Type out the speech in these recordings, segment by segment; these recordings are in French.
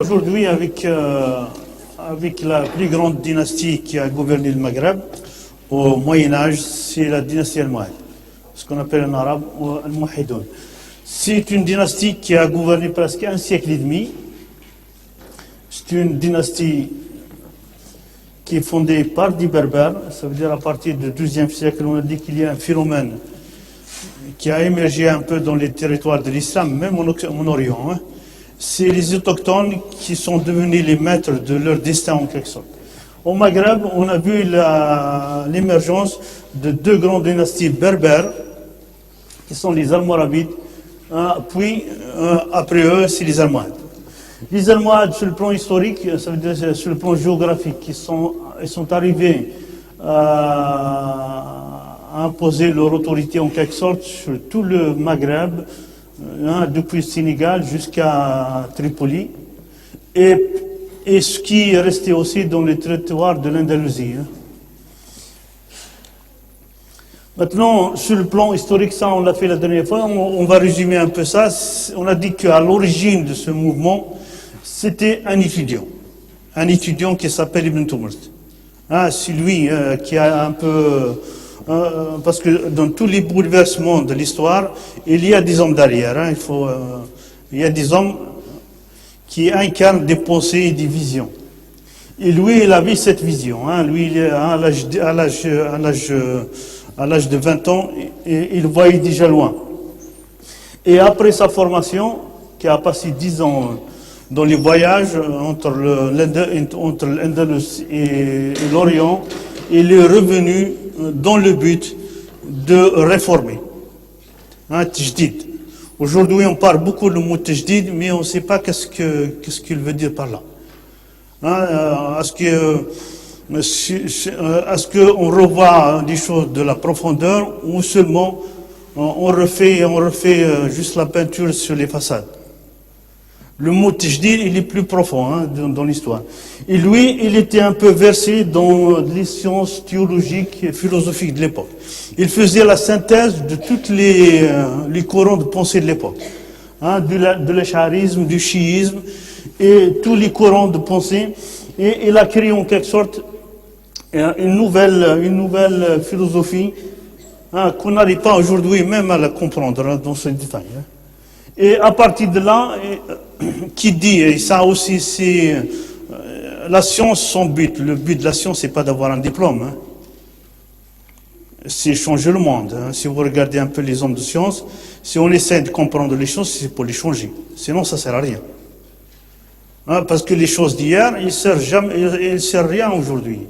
Aujourd'hui, avec la plus grande dynastie qui a gouverné le Maghreb au Moyen-Âge, c'est la dynastie almohade, ce qu'on appelle en arabe Al-Muwahhidoun. C'est une dynastie qui a gouverné presque un siècle et demi. C'est une dynastie qui est fondée par des Berbères, ça veut dire à partir du XIIe siècle, on a dit qu'il y a un phénomène qui a émergé un peu dans les territoires de l'islam, même en Orient. C'est les autochtones qui sont devenus les maîtres de leur destin en quelque sorte. Au Maghreb, on a vu l'émergence de deux grandes dynasties berbères, qui sont les Almoravides, puis après eux, c'est les Almohades. Les Almohades, sur le plan historique, ça veut dire sur le plan géographique, ils sont arrivés à imposer leur autorité en quelque sorte sur tout le Maghreb, depuis le Sénégal jusqu'à Tripoli, et ce qui est resté aussi dans les territoires de l'Andalousie. Maintenant, sur le plan historique, ça on l'a fait la dernière fois, on va résumer un peu ça. On a dit qu'à l'origine de ce mouvement, c'était un étudiant qui s'appelle Ibn Tumurt. C'est lui qui a un peu... parce que dans tous les bouleversements de l'histoire, il y a des hommes derrière. Il y a des hommes qui incarnent des pensées et des visions. Et lui, il avait cette vision. Lui, à l'âge de 20 ans, il voyait déjà loin. Et après sa formation, qui a passé 10 ans dans les voyages entre l'Andalus et l'Orient, il est revenu dans le but de réformer. Tajdid. Aujourd'hui, on parle beaucoup du mot tajdid, mais on ne sait pas qu'est-ce qu'il veut dire par là. Est-ce qu'on revoit des choses de la profondeur ou seulement on refait juste la peinture sur les façades? Le mot tajdid, il est plus profond dans l'histoire. Et lui, il était un peu versé dans les sciences théologiques et philosophiques de l'époque. Il faisait la synthèse de tous les courants de pensée de l'époque. De l'ash'arisme, du chiisme, et tous les courants de pensée. Et il a créé en quelque sorte une nouvelle philosophie qu'on n'arrive pas aujourd'hui même à la comprendre dans ce détail. Et à partir de là, qui dit, et ça aussi c'est la science, son but. Le but de la science, c'est pas d'avoir un diplôme. C'est changer le monde. Si vous regardez un peu les hommes de science, si on essaie de comprendre les choses, c'est pour les changer. Sinon, ça sert à rien. Parce que les choses d'hier, ils ne servent à rien aujourd'hui.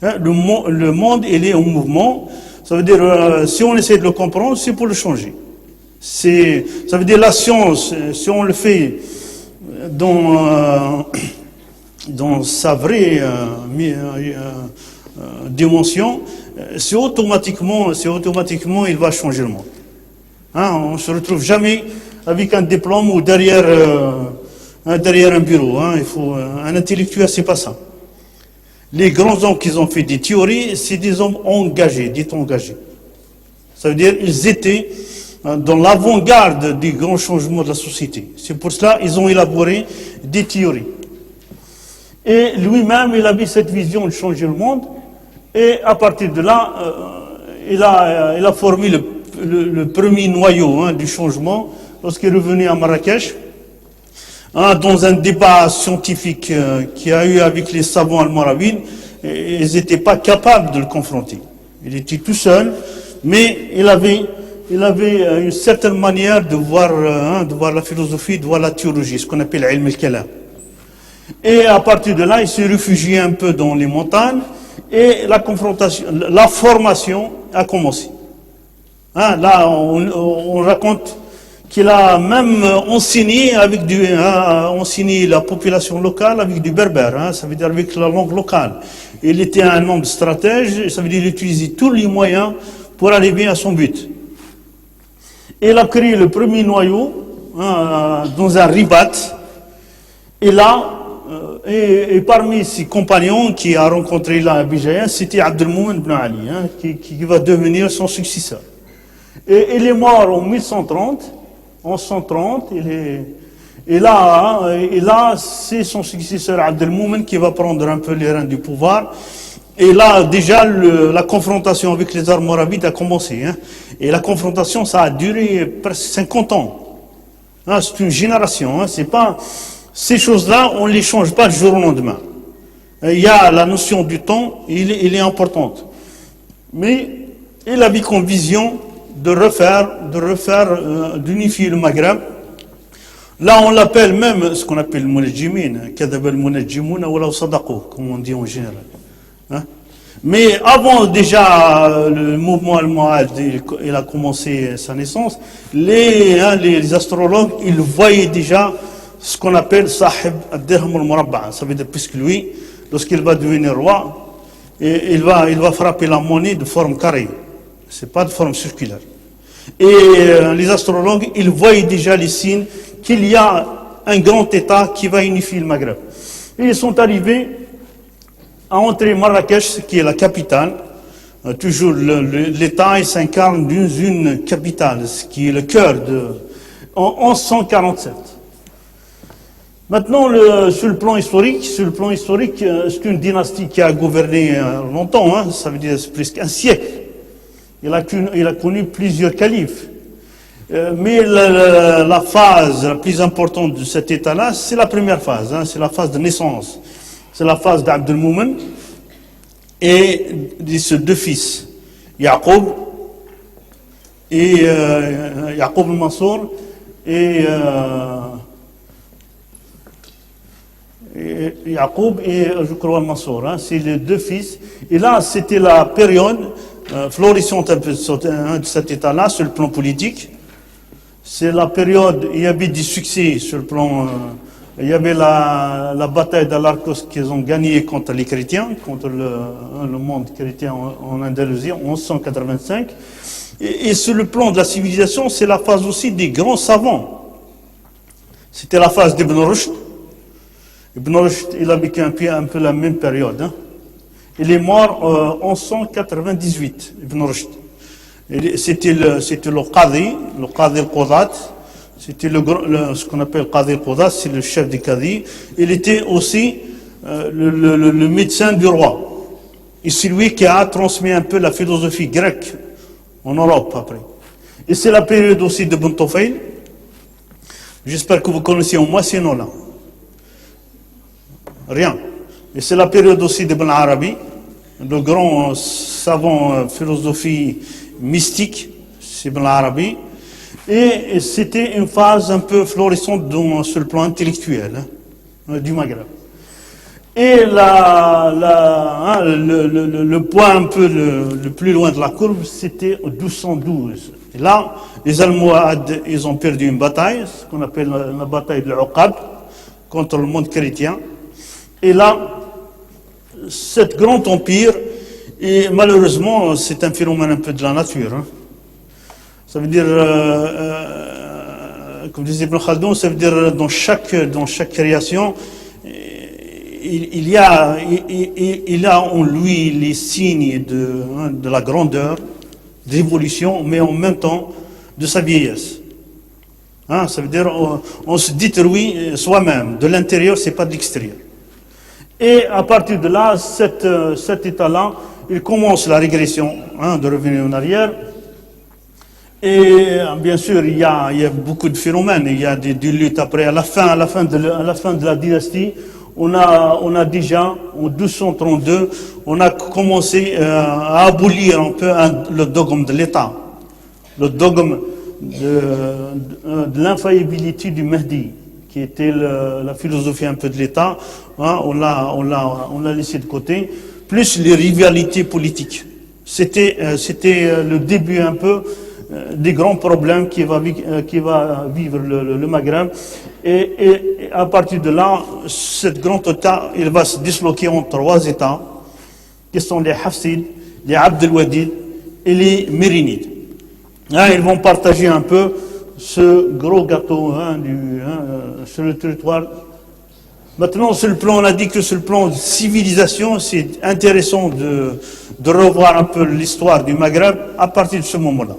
Le monde, il est en mouvement. Ça veut dire, si on essaie de le comprendre, c'est pour le changer. Ça veut dire la science, si on le fait dans sa vraie dimension, c'est automatiquement il va changer le monde. On ne se retrouve jamais avec un diplôme ou derrière un bureau. Un intellectuel, c'est pas ça. Les grands hommes qui ont fait des théories, c'est des hommes engagés, dites engagés. Ça veut dire ils étaient dans l'avant-garde des grands changements de la société. C'est pour cela qu'ils ont élaboré des théories. Et lui-même, il avait cette vision de changer le monde. Et à partir de là, il a formé le premier noyau du changement lorsqu'il est revenu à Marrakech, dans un débat scientifique qu'il y a eu avec les savants almoravides. Ils n'étaient pas capables de le confronter. Il était tout seul, mais il avait une certaine manière de voir la philosophie, de voir la théologie, ce qu'on appelle ilm al-kalam. Et à partir de là, il s'est réfugié un peu dans les montagnes et la formation a commencé. Là, on raconte qu'il a même enseigné la population locale avec du berbère, ça veut dire avec la langue locale. Il était un homme stratège, ça veut dire qu'il utilisait tous les moyens pour arriver à son but. Il a créé le premier noyau dans un ribat. Et là, et parmi ses compagnons qui a rencontré là à Bijaya, c'était Abdelmoumen ibn Ali, qui va devenir son successeur. Et il est mort en 1130, il Et là, c'est son successeur Abdelmoumen qui va prendre un peu les rênes du pouvoir. Et là, déjà, la confrontation avec les Almoravides a commencé. Hein. Et la confrontation, ça a duré presque 50 ans. Hein, c'est une génération. Hein. C'est pas, ces choses-là, on ne les change pas du jour au lendemain. Il y a la notion du temps, il est importante. Mais il avait comme vision d'unifier le Maghreb. Là, on l'appelle même ce qu'on appelle le Munajjimin, Kadab al-Munajjimouna ou Sadaqo, comme on dit en général. Hein? Mais avant déjà le mouvement almohade, il a commencé sa naissance, les astrologues, ils voyaient déjà ce qu'on appelle Sahib al-Dirham al-Murabba. Ça veut dire, puisque lui, lorsqu'il va devenir roi, il va frapper la monnaie de forme carrée. C'est pas de forme circulaire. Et les astrologues, ils voyaient déjà les signes qu'il y a un grand État qui va unifier le Maghreb. Et ils sont arrivés à entrer Marrakech, qui est la capitale. Toujours l'État s'incarne dans une capitale, ce qui est le cœur en 1147. Maintenant, sur le plan historique, c'est une dynastie qui a gouverné longtemps, hein, ça veut dire presque un siècle. Il a connu plusieurs califes. Mais la phase la plus importante de cet état-là, c'est la première phase, hein, c'est la phase de naissance. C'est la phase d'Abdelmoumen et de ses deux fils, Yaqub al-Mansour et Yaqub et je crois Mansour, hein, c'est les deux fils. Et là, c'était la période florissante un peu de cet état-là sur le plan politique. C'est la période, il y avait du succès sur le plan, il y avait la bataille d'Alarcos qu'ils ont gagnée contre les chrétiens, contre le monde chrétien en Andalousie en 1185. Et sur le plan de la civilisation, c'est la phase aussi des grands savants. C'était la phase d'Ibn Rushd. Ibn Rushd, il a vécu un peu la même période. Hein. Il est mort en 1198, Ibn Rushd. C'était le Qadi al-Qudat, c'était ce qu'on appelle Qadi al-Qudat, c'est le chef des Qadi. Il était aussi le médecin du roi. Et c'est lui qui a transmis un peu la philosophie grecque en Europe après. Et c'est la période aussi de Ibn Tufayl. J'espère que vous connaissez au moins ces noms-là. Rien. Et c'est la période aussi d'Ibn Arabi, le grand savant philosophie mystique, c'est Ibn Arabi. Et c'était une phase un peu florissante sur le plan intellectuel hein, du Maghreb. Et le point un peu le plus loin de la courbe, c'était en 1212. Et là, les Almohades, ils ont perdu une bataille, ce qu'on appelle la bataille de l'Uqab, contre le monde chrétien. Et là, cet grand empire, et malheureusement, c'est un phénomène un peu de la nature. Hein. Ça veut dire, comme disait Ibn Khaldun, ça veut dire dans chaque création, il y a en lui les signes de la grandeur, de l'évolution, mais en même temps de sa vieillesse. Hein, ça veut dire, on se détruit soi-même. De l'intérieur, c'est pas de l'extérieur. Et à partir de là, cet état-là, il commence la régression, hein, de revenir en arrière. Et bien sûr, il y a beaucoup de phénomènes. Il y a des luttes après. À la fin de la dynastie, on a déjà, en 1232, on a commencé à abolir un peu le dogme de l'État, le dogme de l'infaillibilité du Mahdi, qui était la philosophie un peu de l'État, hein, on l'a laissé de côté, plus les rivalités politiques. C'était le début un peu des grands problèmes qui va vivre le Maghreb. Et à partir de là, cet grand État, il va se disloquer en 3 États, qui sont les Hafsides, les Abd el-Wadid et les Mérinides. Hein, ils vont partager un peu ce gros gâteau sur le territoire. Maintenant, sur le plan, on a dit que sur le plan de civilisation, c'est intéressant de revoir un peu l'histoire du Maghreb à partir de ce moment-là.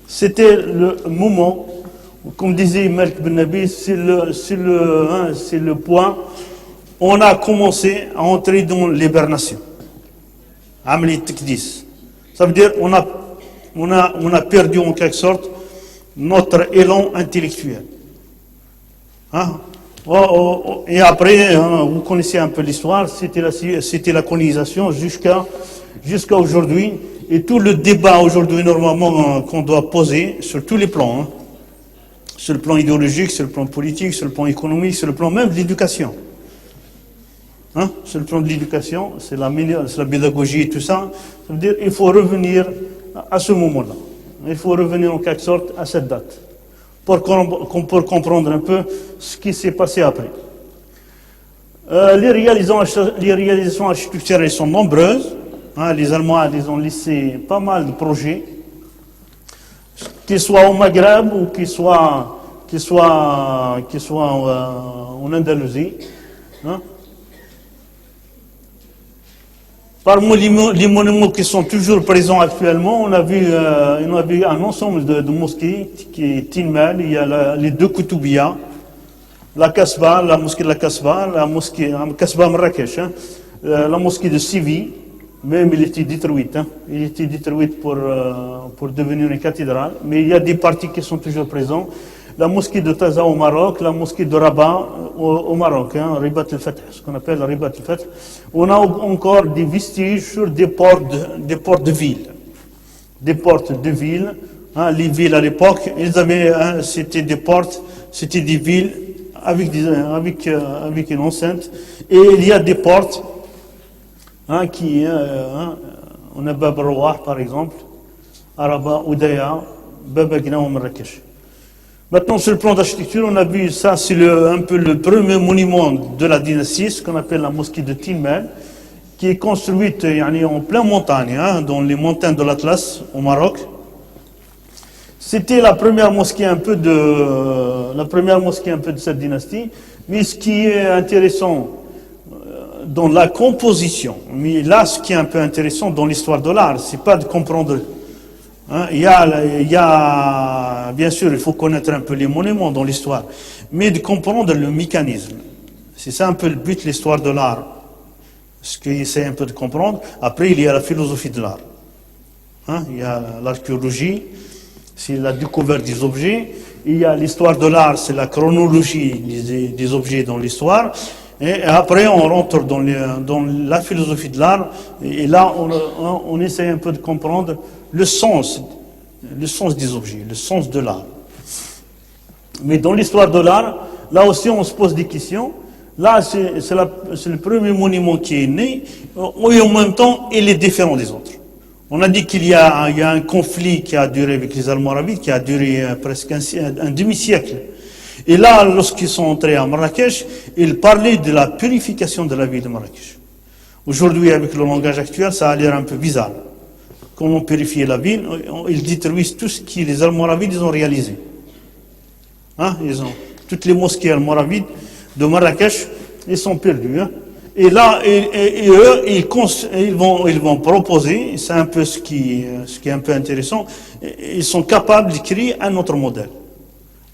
C'était le moment Comme disait Malik Ben Nabi, c'est le point. On a commencé à entrer dans l'hibernation. Amli Tekdis. Ça veut dire on a perdu en quelque sorte notre élan intellectuel. Hein? Et après, vous connaissez un peu l'histoire, c'était la colonisation jusqu'à aujourd'hui. Et tout le débat aujourd'hui, normalement, qu'on doit poser sur tous les plans, hein, sur le plan idéologique, sur le plan politique, sur le plan économique, sur le plan même de l'éducation. Hein, sur le plan de l'éducation, c'est la pédagogie et tout ça. Ça veut dire qu'il faut revenir à ce moment-là. Il faut revenir en quelque sorte à cette date pour comprendre un peu ce qui s'est passé après. Les réalisations architecturales sont nombreuses. Hein, les Allemands ils ont laissé pas mal de projets, qu'ils soient au Maghreb ou qu'ils soient en Andalousie. Hein. Parmi les monuments qui sont toujours présents actuellement, on a vu un ensemble de mosquées qui est Tinmal, il y a les deux Koutoubia, la Kasbah, la mosquée de la Kasbah, la mosquée Kasbah Marrakech, hein, la mosquée de Sivi, même il était détruite, hein, il était détruite pour devenir une cathédrale, mais il y a des parties qui sont toujours présentes. La mosquée de Taza au Maroc, la mosquée de Rabat au Maroc, hein, Ribat al-Fath, ce qu'on appelle Ribat al-Fath. On a encore des vestiges sur des portes de ville. Des portes de ville. Hein, les villes à l'époque, hein, c'était des portes, c'était des villes avec une enceinte. Et il y a des portes, hein, on a Bab al-Rouah par exemple, Rabat, Oudaya, Bab al-Gna ou Marrakech. Maintenant, sur le plan d'architecture, on a vu ça, c'est un peu le premier monument de la dynastie, ce qu'on appelle la mosquée de Tinmal, qui est construite en pleine montagne, hein, dans les montagnes de l'Atlas, au Maroc. C'était la première mosquée un peu de cette dynastie. Mais ce qui est intéressant dans la composition, mais là, ce qui est un peu intéressant dans l'histoire de l'art, c'est pas de comprendre. Hein, il y a, bien sûr, il faut connaître un peu les monuments dans l'histoire, mais de comprendre le mécanisme. C'est ça un peu le but de l'histoire de l'art. Ce qu'il essaie un peu de comprendre. Après, il y a la philosophie de l'art. Hein, il y a l'archéologie, c'est la découverte des objets. Il y a l'histoire de l'art, c'est la chronologie des objets dans l'histoire. Et après, on rentre dans la philosophie de l'art. Et là, on essaie un peu de comprendre le sens des objets, le sens de l'art. Mais dans l'histoire de l'art, là aussi on se pose des questions. Là, c'est le premier monument qui est né, et en même temps, il est différent des autres. On a dit qu'il y a un conflit qui a duré avec les Almoravides, qui a duré presque un demi-siècle. Et là, lorsqu'ils sont entrés à Marrakech, ils parlaient de la purification de la ville de Marrakech. Aujourd'hui, avec le langage actuel, ça a l'air un peu bizarre. Comment purifier la ville? Ils détruisent tout ce que les Almoravides ont réalisé. Hein? Toutes les mosquées almoravides de Marrakech, ils sont perdus. Hein? Et là, eux, ils vont proposer, c'est un peu ce qui est un peu intéressant, ils sont capables de créer un autre modèle.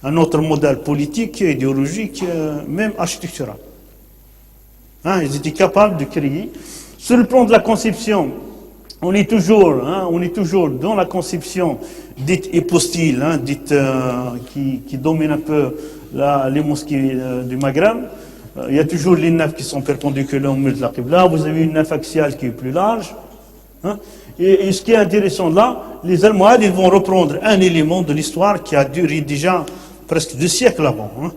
Un autre modèle politique, idéologique, même architectural. Hein? Ils étaient capables de créer. Sur le plan de la conception, on est toujours dans la conception dite hypostyle, hein, qui domine un peu les mosquées du Maghreb. Il y a toujours les nefs qui sont perpendiculaires au milieu de la Qibla. Vous avez une nef axiale qui est plus large. Hein. Et ce qui est intéressant là, les Almohades, ils vont reprendre un élément de l'histoire qui a duré déjà presque 2 siècles avant. Hein.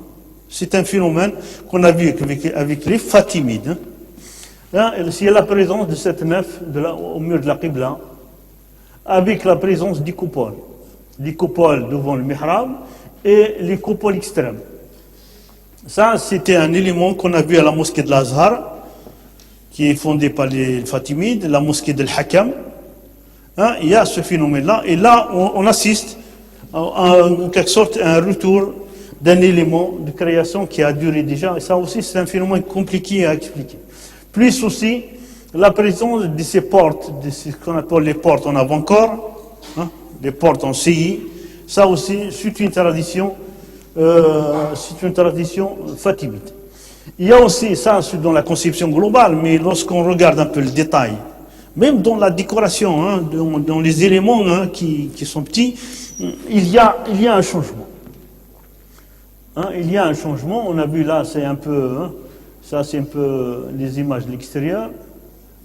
C'est un phénomène qu'on a vu avec les Fatimides. Hein. C'est la présence de cette nef au mur de la Qibla, avec la présence des coupoles devant le mihrab et les coupoles extrêmes. Ça, c'était un élément qu'on a vu à la mosquée de l'Azhar, qui est fondée par les Fatimides, la mosquée de l'Hakam. Hein, il y a ce phénomène-là, et là, on assiste en quelque sorte à un retour d'un élément de création qui a duré déjà, et ça aussi, c'est un phénomène compliqué à expliquer. Plus aussi, la présence de ces portes, de ce qu'on appelle les portes en avant-corps, hein, les portes en CI, ça aussi, c'est une tradition c'est une tradition fatimite. Il y a aussi ça dans la conception globale, mais lorsqu'on regarde un peu le détail, même dans la décoration, hein, dans les éléments hein, qui sont petits, il y a un changement. Hein, il y a un changement. On a vu là, c'est un peu, hein, ça c'est un peu les images de l'extérieur.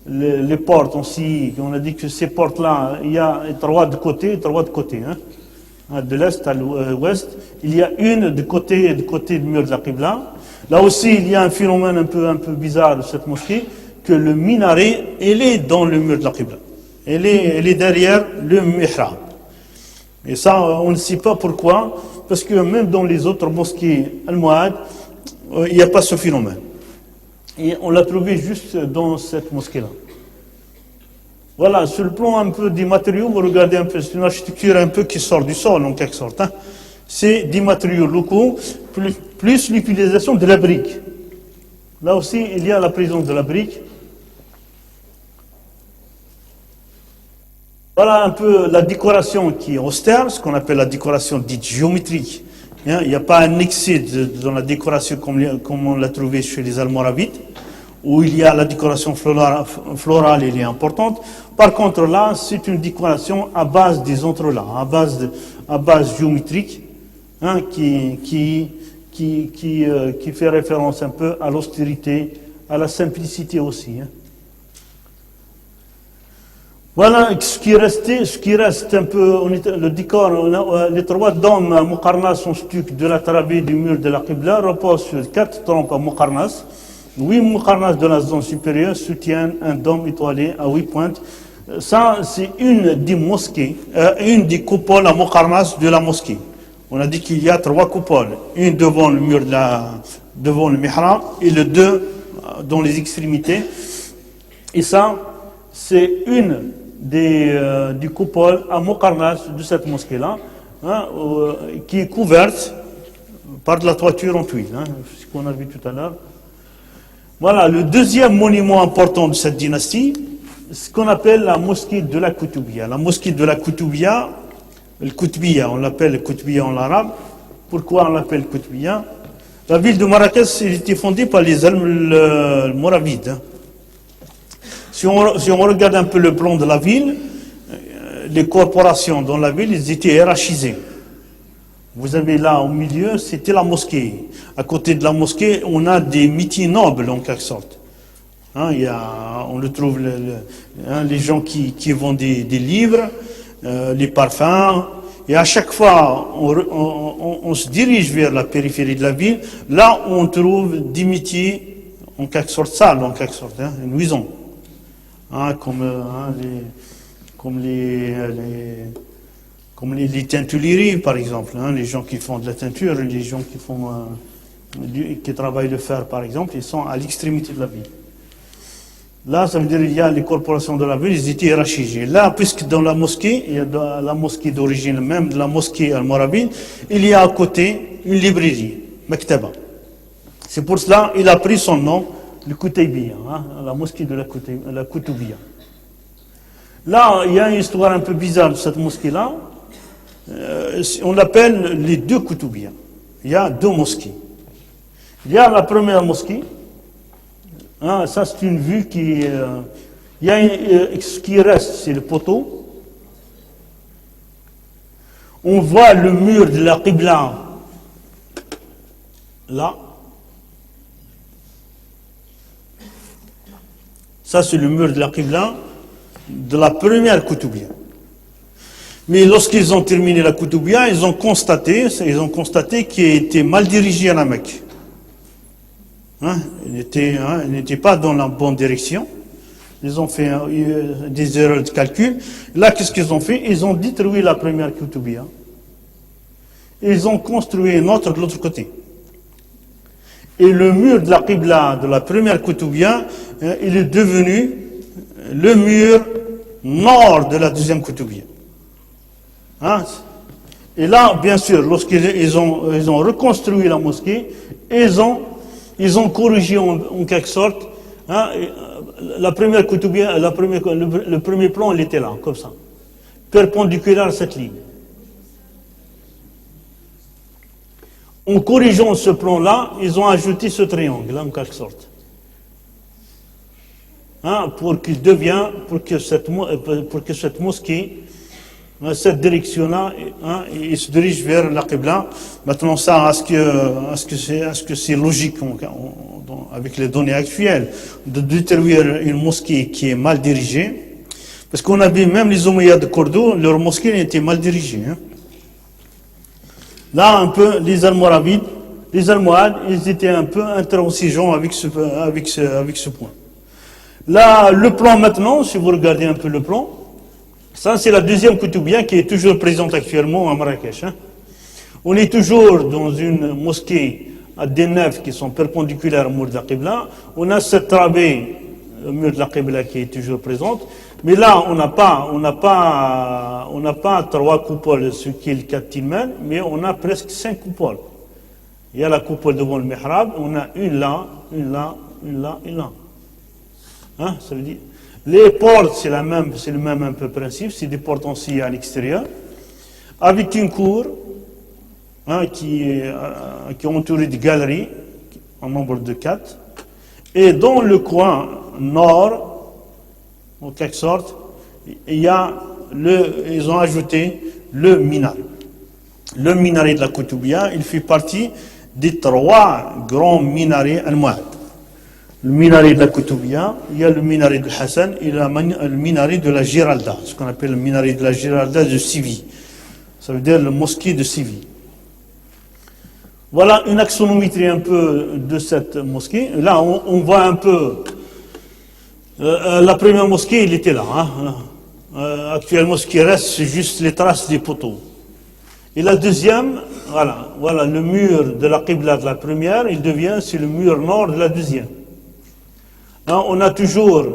Les portes aussi, on a dit que ces portes-là, il y a trois de côté, hein, de l'est à l'ouest. Il y a une de côté du mur de la Qibla. Là aussi, il y a un phénomène un peu bizarre de cette mosquée, que le minaret, elle est dans le mur de la Qibla. Elle est derrière le mihrab. Et ça, on ne sait pas pourquoi, parce que même dans les autres mosquées almohades, il n'y a pas ce phénomène. Et on l'a trouvé juste dans cette mosquée-là. Voilà, sur le plan un peu des matériaux, vous regardez un peu, c'est une architecture un peu qui sort du sol en quelque sorte. Hein. C'est des matériaux locaux, plus l'utilisation de la brique. Là aussi, il y a la présence de la brique. Voilà un peu la décoration qui est austère, ce qu'on appelle la décoration dite géométrique. Il n'y a pas un excès dans la décoration comme on l'a trouvé chez les Almoravides, où il y a la décoration florale, elle est importante. Par contre, là, c'est une décoration à base des entrelacs, à base géométrique, hein, qui fait référence un peu à l'austérité, à la simplicité aussi. Hein. Voilà ce qui reste un peu, le décor, les trois dômes à Muqarnas en stuc de la travée du mur de la Qibla reposent sur 4 trompes à Muqarnas. 8 Muqarnas de la zone supérieure soutiennent un dôme étoilé à 8 pointes. Ça, c'est une des mosquées, une des coupoles à Muqarnas de la mosquée. On a dit qu'il y a 3 coupoles, une devant le mur devant le mihrab et le 2 dans les extrémités. Et ça, c'est une des coupoles à Muqarnas de cette mosquée-là, hein, qui est couverte par de la toiture en tuile, hein, ce qu'on a vu tout à l'heure. Voilà, le deuxième monument important de cette dynastie, ce qu'on appelle la mosquée de la Koutoubia. La mosquée de la Koutoubia, le Koutbiya, on l'appelle le Koutbiya en arabe. Pourquoi on l'appelle Koutbiya? La ville de Marrakech a été fondée par les Almoravides. Hein. Si on regarde un peu le plan de la ville, les corporations dans la ville, ils étaient hiérarchisées. Vous avez là au milieu, c'était la mosquée. À côté de la mosquée, on a des métiers nobles en quelque sorte. Hein, on le trouve, les gens qui vendent des livres, les parfums. Et à chaque fois, on se dirige vers la périphérie de la ville, là où on trouve des métiers en quelque sorte sales, en quelque sorte, hein, nuisants. Hein, comme les teintureries, par exemple, hein, les gens qui font de la teinture, les gens qui travaillent le fer, par exemple, ils sont à l'extrémité de la ville. Là, ça veut dire qu'il y a les corporations de la ville, ils étaient hiérarchisés. Là, puisque dans la mosquée, il y a la mosquée d'origine même, de la mosquée almoravide, il y a à côté une librairie, Mektaba. C'est pour cela qu'il a pris son nom, le Koutaybiya, hein, la mosquée de la Koutoubia. Là, il y a une histoire un peu bizarre de cette mosquée-là. On l'appelle les 2 Koutoubia. Il y a 2 mosquées. Il y a la première mosquée. Hein, ça, c'est une vue qui... il y a ce qui reste, c'est le poteau. On voit le mur de la Qibla, là. Ça, c'est le mur de la Qibla de la première Koutoubia. Mais lorsqu'ils ont terminé la Koutoubia, ils ont constaté qu'il était mal dirigé à la Mecque. Hein, il n'était pas dans la bonne direction. Ils ont fait des erreurs de calcul. Là, qu'est-ce qu'ils ont fait? Ils ont détruit la première Koutoubia. Ils ont construit une autre de l'autre côté. Et le mur de la Qibla de la première Koutoubia, il est devenu le mur nord de la deuxième Koutoubia. Hein? Et là, bien sûr, lorsqu'ils ont reconstruit la mosquée, ils ont corrigé en quelque sorte. Hein, la première Koutoubia, le premier plan, il était là, comme ça, perpendiculaire à cette ligne. En corrigeant ce plan-là, ils ont ajouté ce triangle, en quelque sorte. Hein, pour que cette mosquée, cette direction-là, hein, il se dirige vers la Qibla. Maintenant, ça, est-ce que c'est logique avec les données actuelles de détruire une mosquée qui est mal dirigée? Parce qu'on a vu même les Omeyyades de Cordoue, leur mosquée était mal dirigée. Hein. Là, un peu, les Almoravides, les Almohades, ils étaient un peu intransigeants avec ce point. Là, le plan maintenant, si vous regardez un peu le plan, ça c'est la deuxième Koutoubia qui est toujours présente actuellement à Marrakech. Hein. On est toujours dans une mosquée à des nefs qui sont perpendiculaires au mur de la Qibla. On a cette travée au mur de la Qibla qui est toujours présente. Mais là, on n'a pas 3 coupoles, ce qui est le cas de Tilmen, mais on a presque 5 coupoles. Il y a la coupole devant le mihrab, on a une là, une là, une là, une là. Hein, ça veut dire, les portes, c'est le même un peu principe, c'est des portes aussi à l'extérieur, avec une cour hein, qui est entourée de galeries, en nombre de 4, et dans le coin nord, en quelque sorte, ils ont ajouté le minaret. Le minaret de la Koutoubia, il fait partie des 3 grands minarets almohades. Le minaret de la Koutoubia, il y a le minaret de Hassan et le minaret de la Giralda, ce qu'on appelle le minaret de la Giralda de Séville. Ça veut dire le mosquée de Séville. Voilà une axonométrie un peu de cette mosquée. Là, on voit un peu. La première mosquée, il était là. Hein. Actuellement, ce qui reste, c'est juste les traces des poteaux. Et la deuxième, voilà le mur de la Qibla de la première, c'est le mur nord de la deuxième. Hein, on a toujours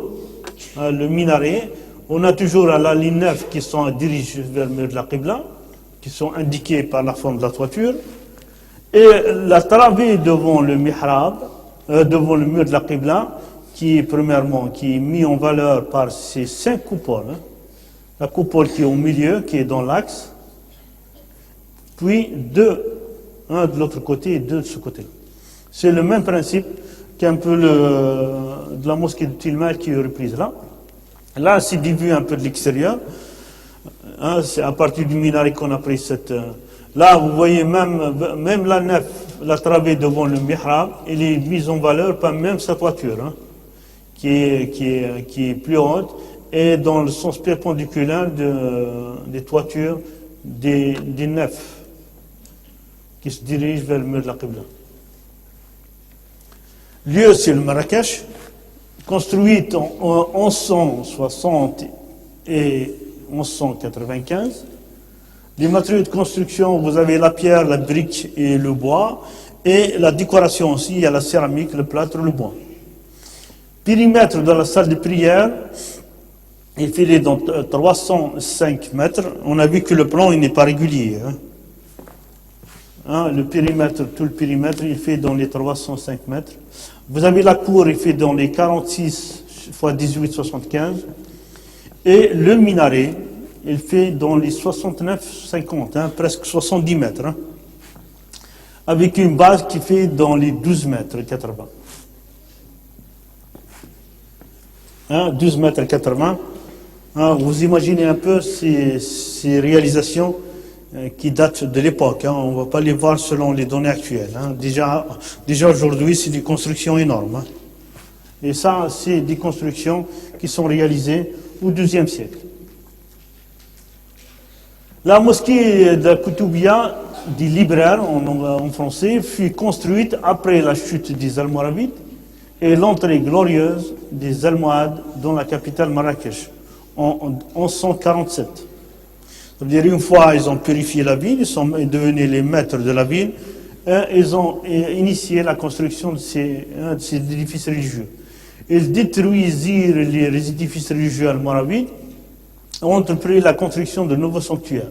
le minaret, on a toujours la ligne 9 qui sont dirigées vers le mur de la Qibla, qui sont indiquées par la forme de la toiture, et la travée devant le mihrab, devant le mur de la Qibla, qui est mis en valeur par ces 5 coupoles. Hein. La coupole qui est au milieu, qui est dans l'axe, puis 2, un de l'autre côté et 2 de ce côté. C'est le même principe qu'un peu de la mosquée de Tilmen qui est reprise là. Là, c'est vu un peu de l'extérieur. Hein, c'est à partir du minaret qu'on a pris cette... Là, vous voyez même la nef, la travée devant le mihrab, elle est mise en valeur par même sa toiture, hein, qui est plus haute, et dans le sens perpendiculaire des toitures des nefs qui se dirigent vers le mur de la Qibla. Lieu, c'est le Marrakech, construite en 1160 et 1195. Les matériaux de construction, vous avez la pierre, la brique et le bois, et la décoration aussi, il y a la céramique, le plâtre, le bois. Périmètre de la salle de prière, il fait dans 305 mètres. On a vu que le plan il n'est pas régulier. Hein, tout le périmètre, il fait dans les 305 mètres. Vous avez la cour, il fait dans les 46 x 18, 75. Et le minaret, il fait dans les 69, 50, hein, presque 70 mètres. Hein, avec une base qui fait dans les 12 mètres 80. Hein, 12 mètres 80. Hein, vous imaginez un peu ces réalisations qui datent de l'époque. Hein, on ne va pas les voir selon les données actuelles. Hein. Déjà aujourd'hui, c'est des constructions énormes. Hein. Et ça, c'est des constructions qui sont réalisées au XIIe siècle. La mosquée de Koutoubia, dit libraire en français, fut construite après la chute des Almoravides et l'entrée glorieuse des Almohades dans la capitale Marrakech en 1147. Ça veut dire une fois ils ont purifié la ville, ils sont devenus les maîtres de la ville, et ils ont initié la construction de ces édifices religieux. Ils détruisirent les édifices religieux almoravides et ont entrepris la construction de nouveaux sanctuaires.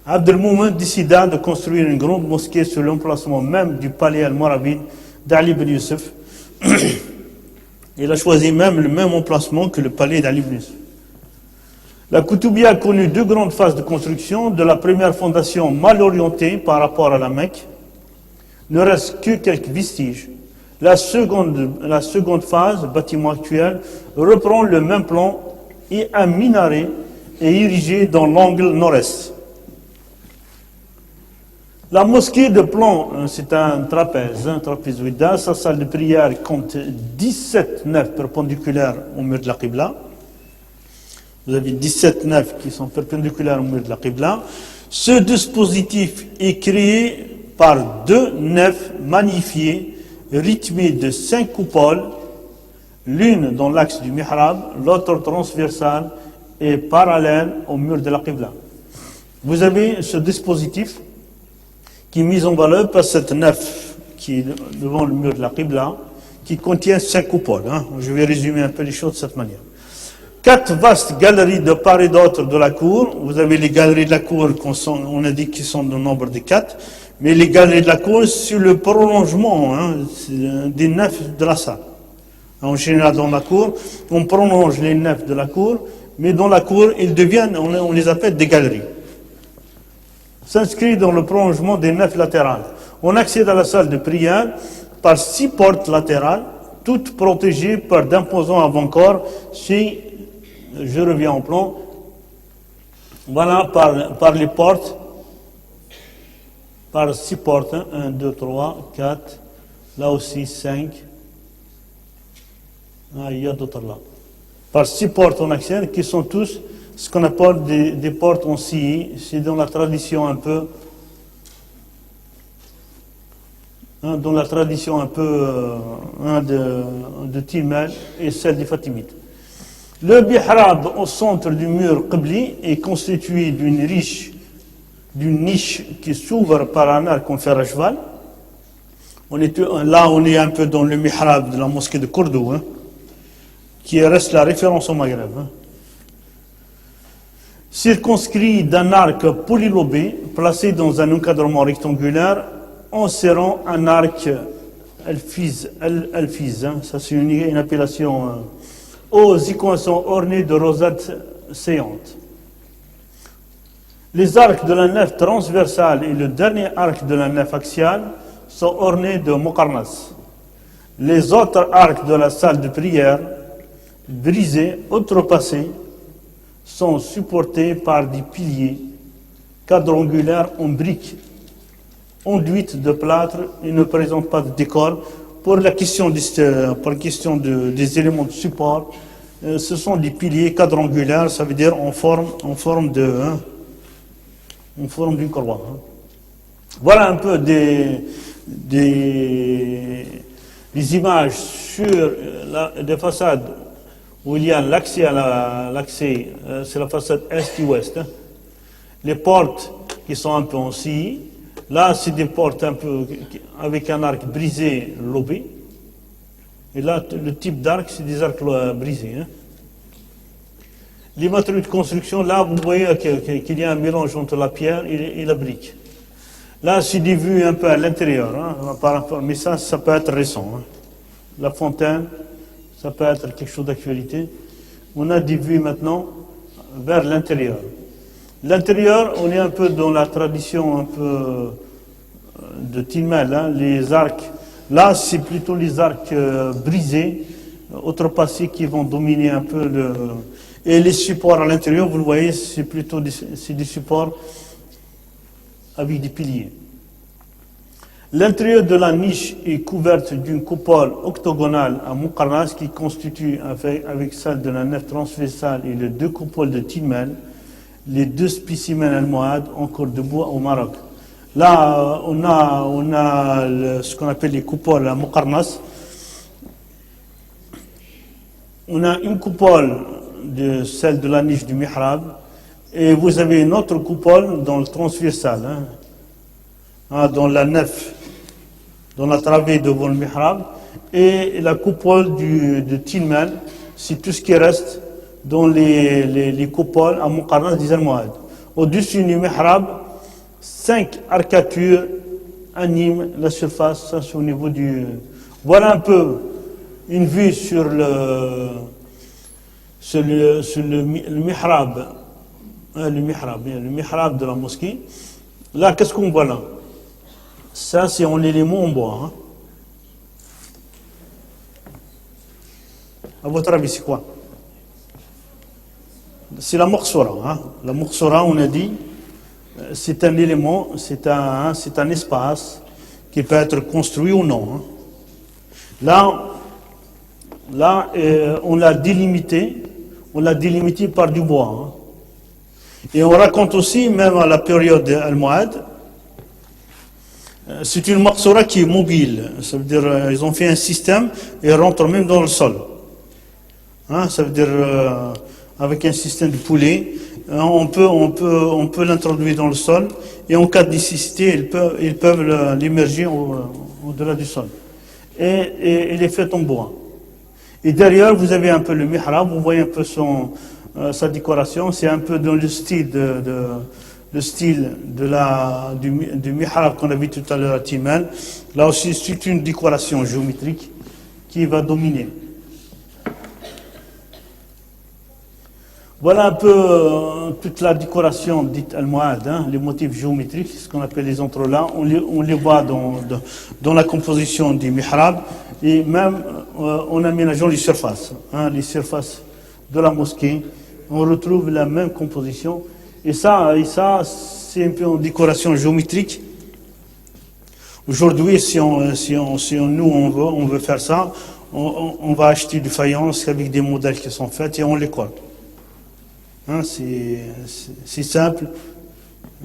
Abdelmoumen décida de construire une grande mosquée sur l'emplacement même du palais almoravide d'Ali ibn Youssef. Il a choisi même le même emplacement que le palais d'Ali ibn Youssef. La Koutoubia a connu 2 grandes phases de construction. De la première fondation mal orientée par rapport à la Mecque, Ne reste que quelques vestiges. La seconde phase, bâtiment actuel, reprend le même plan et un minaret est érigé dans l'angle nord-est. La mosquée de plan, c'est un trapézoïdal. Sa salle de prière compte 17 nefs perpendiculaires au mur de la Qibla. Vous avez 17 nefs qui sont perpendiculaires au mur de la Qibla. Ce dispositif est créé par 2 nefs magnifiées, rythmées de 5 coupoles, l'une dans l'axe du mihrab, l'autre transversale et parallèle au mur de la Qibla. Vous avez ce dispositif qui est mis en valeur par cette nef qui est devant le mur de la Qibla, qui contient 5 coupoles. Je vais résumer un peu les choses de cette manière. 4 vastes galeries de part et d'autre de la cour. Vous avez les galeries de la cour, on a dit qu'ils sont au nombre de 4, mais les galeries de la cour, c'est le prolongement des nefs de la salle. En général, dans la cour, on prolonge les nefs de la cour, mais dans la cour, ils deviennent, on les appelle des galeries. S'inscrit dans le prolongement des nefs latérales. On accède à la salle de prière par 6 portes latérales, toutes protégées par d'imposants avant-corps. Si je reviens au plan, voilà par les portes, par 6 portes, 1, 2, 3, 4, là aussi 5, il y a d'autres là. Par 6 portes on accède, qui sont tous ce qu'on appelle des portes en scie. C'est dans la tradition un peu, de Tilmel et celle des Fatimides. Le bihrab au centre du mur qibli est constitué d'une niche qui s'ouvre par un arc en fer à cheval. On est un peu dans le mihrab de la mosquée de Cordoue, qui reste la référence au Maghreb. Circonscrit d'un arc polylobé placé dans un encadrement rectangulaire enserrant un arc alfiz, ça c'est une appellation aux icônes sont ornés de rosettes saillantes. Les arcs de la nef transversale et le dernier arc de la nef axiale sont ornés de muqarnas. Les autres arcs de la salle de prière, brisés, outrepassés, sont supportés par des piliers quadrangulaires en briques enduites de plâtre et ne présentent pas de décor. Pour la question des éléments de support, ce sont des piliers quadrangulaires, ça veut dire en forme d'une courroie. Voilà un peu des images sur des façades où il y a l'accès, c'est la façade est et ouest. Les portes qui sont un peu en scie. Là, c'est des portes un peu avec un arc brisé, lobé. Et là, le type d'arc, c'est des arcs brisés. Les matériaux de construction, là, vous voyez qu'il y a un mélange entre la pierre et la brique. Là, c'est des vues un peu à l'intérieur, mais ça peut être récent. La fontaine, ça peut être quelque chose d'actualité. On a des vues maintenant vers l'intérieur. L'intérieur, on est un peu dans la tradition un peu de Tilmel, les arcs. Là, c'est plutôt les arcs brisés, outrepassés qui vont dominer un peu Et les supports à l'intérieur, vous le voyez, c'est plutôt des supports avec des piliers. L'intérieur de la niche est couverte d'une coupole octogonale à muqarnas qui constitue, avec celle de la nef transversale et les 2 coupoles de Tilmel, les 2 spécimens almohades encore debout au Maroc. Là, on a ce qu'on appelle les coupoles à muqarnas. On a une coupole de celle de la niche du mihrab et vous avez une autre coupole dans le transversal, dans la nef, dans la travée devant le mihrab, et la coupole de Tilmel, c'est tout ce qui reste dans les coupoles à muqarnas des almohades. Au-dessus du mihrab, 5 arcatures animent la surface, ça c'est au niveau du... Voilà un peu une vue sur le mihrab, le mihrab de la mosquée. Là, qu'est-ce qu'on voit là? Ça, c'est en élément en bois. Hein. À votre avis, c'est quoi? C'est la morsora. Hein. La morsora, on a dit, c'est un élément, c'est un espace qui peut être construit ou non. Hein. Là, on l'a délimité par du bois. Hein. Et on raconte aussi, même à la période Al-Mu'ad, c'est une morsora qui est mobile. Ça veut dire ils ont fait un système et rentrent même dans le sol. Hein, ça veut dire avec un système de poulet, on peut l'introduire dans le sol et en cas de nécessité, ils peuvent l'immerger au-delà du sol. Et il est fait en bois. Et derrière, vous avez un peu le mihrab, vous voyez un peu sa décoration, c'est un peu dans le style du mihrab qu'on a vu tout à l'heure à Timan. Là aussi, c'est une décoration géométrique qui va dominer. Voilà un peu toute la décoration dite almohade, hein, les motifs géométriques, ce qu'on appelle les entrelacs. On les voit dans la composition du mihrab et même en aménageant les surfaces de la mosquée. On retrouve la même composition. Et ça c'est un peu en décoration géométrique. Aujourd'hui, si nous on veut faire ça, on va acheter du faïence avec des modèles qui sont faits et on les colle. Hein, c'est simple.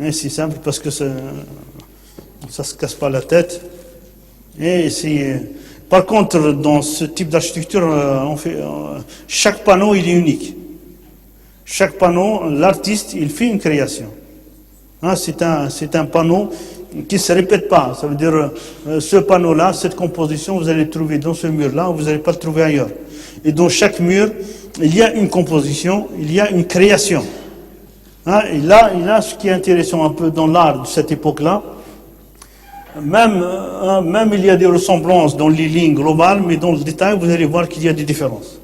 Hein, c'est simple parce que ça se casse pas la tête. Et par contre, dans ce type d'architecture, chaque panneau il est unique. Chaque panneau, l'artiste, il fait une création. Hein, c'est un panneau qui ne se répète pas. Ça veut dire, ce panneau-là, cette composition, vous allez le trouver dans ce mur-là, vous n'allez pas le trouver ailleurs. Et dans chaque mur, il y a une composition, il y a une création. Hein, et là, ce qui est intéressant un peu dans l'art de cette époque-là, même il y a des ressemblances dans les lignes globales, mais dans le détail, vous allez voir qu'il y a des différences.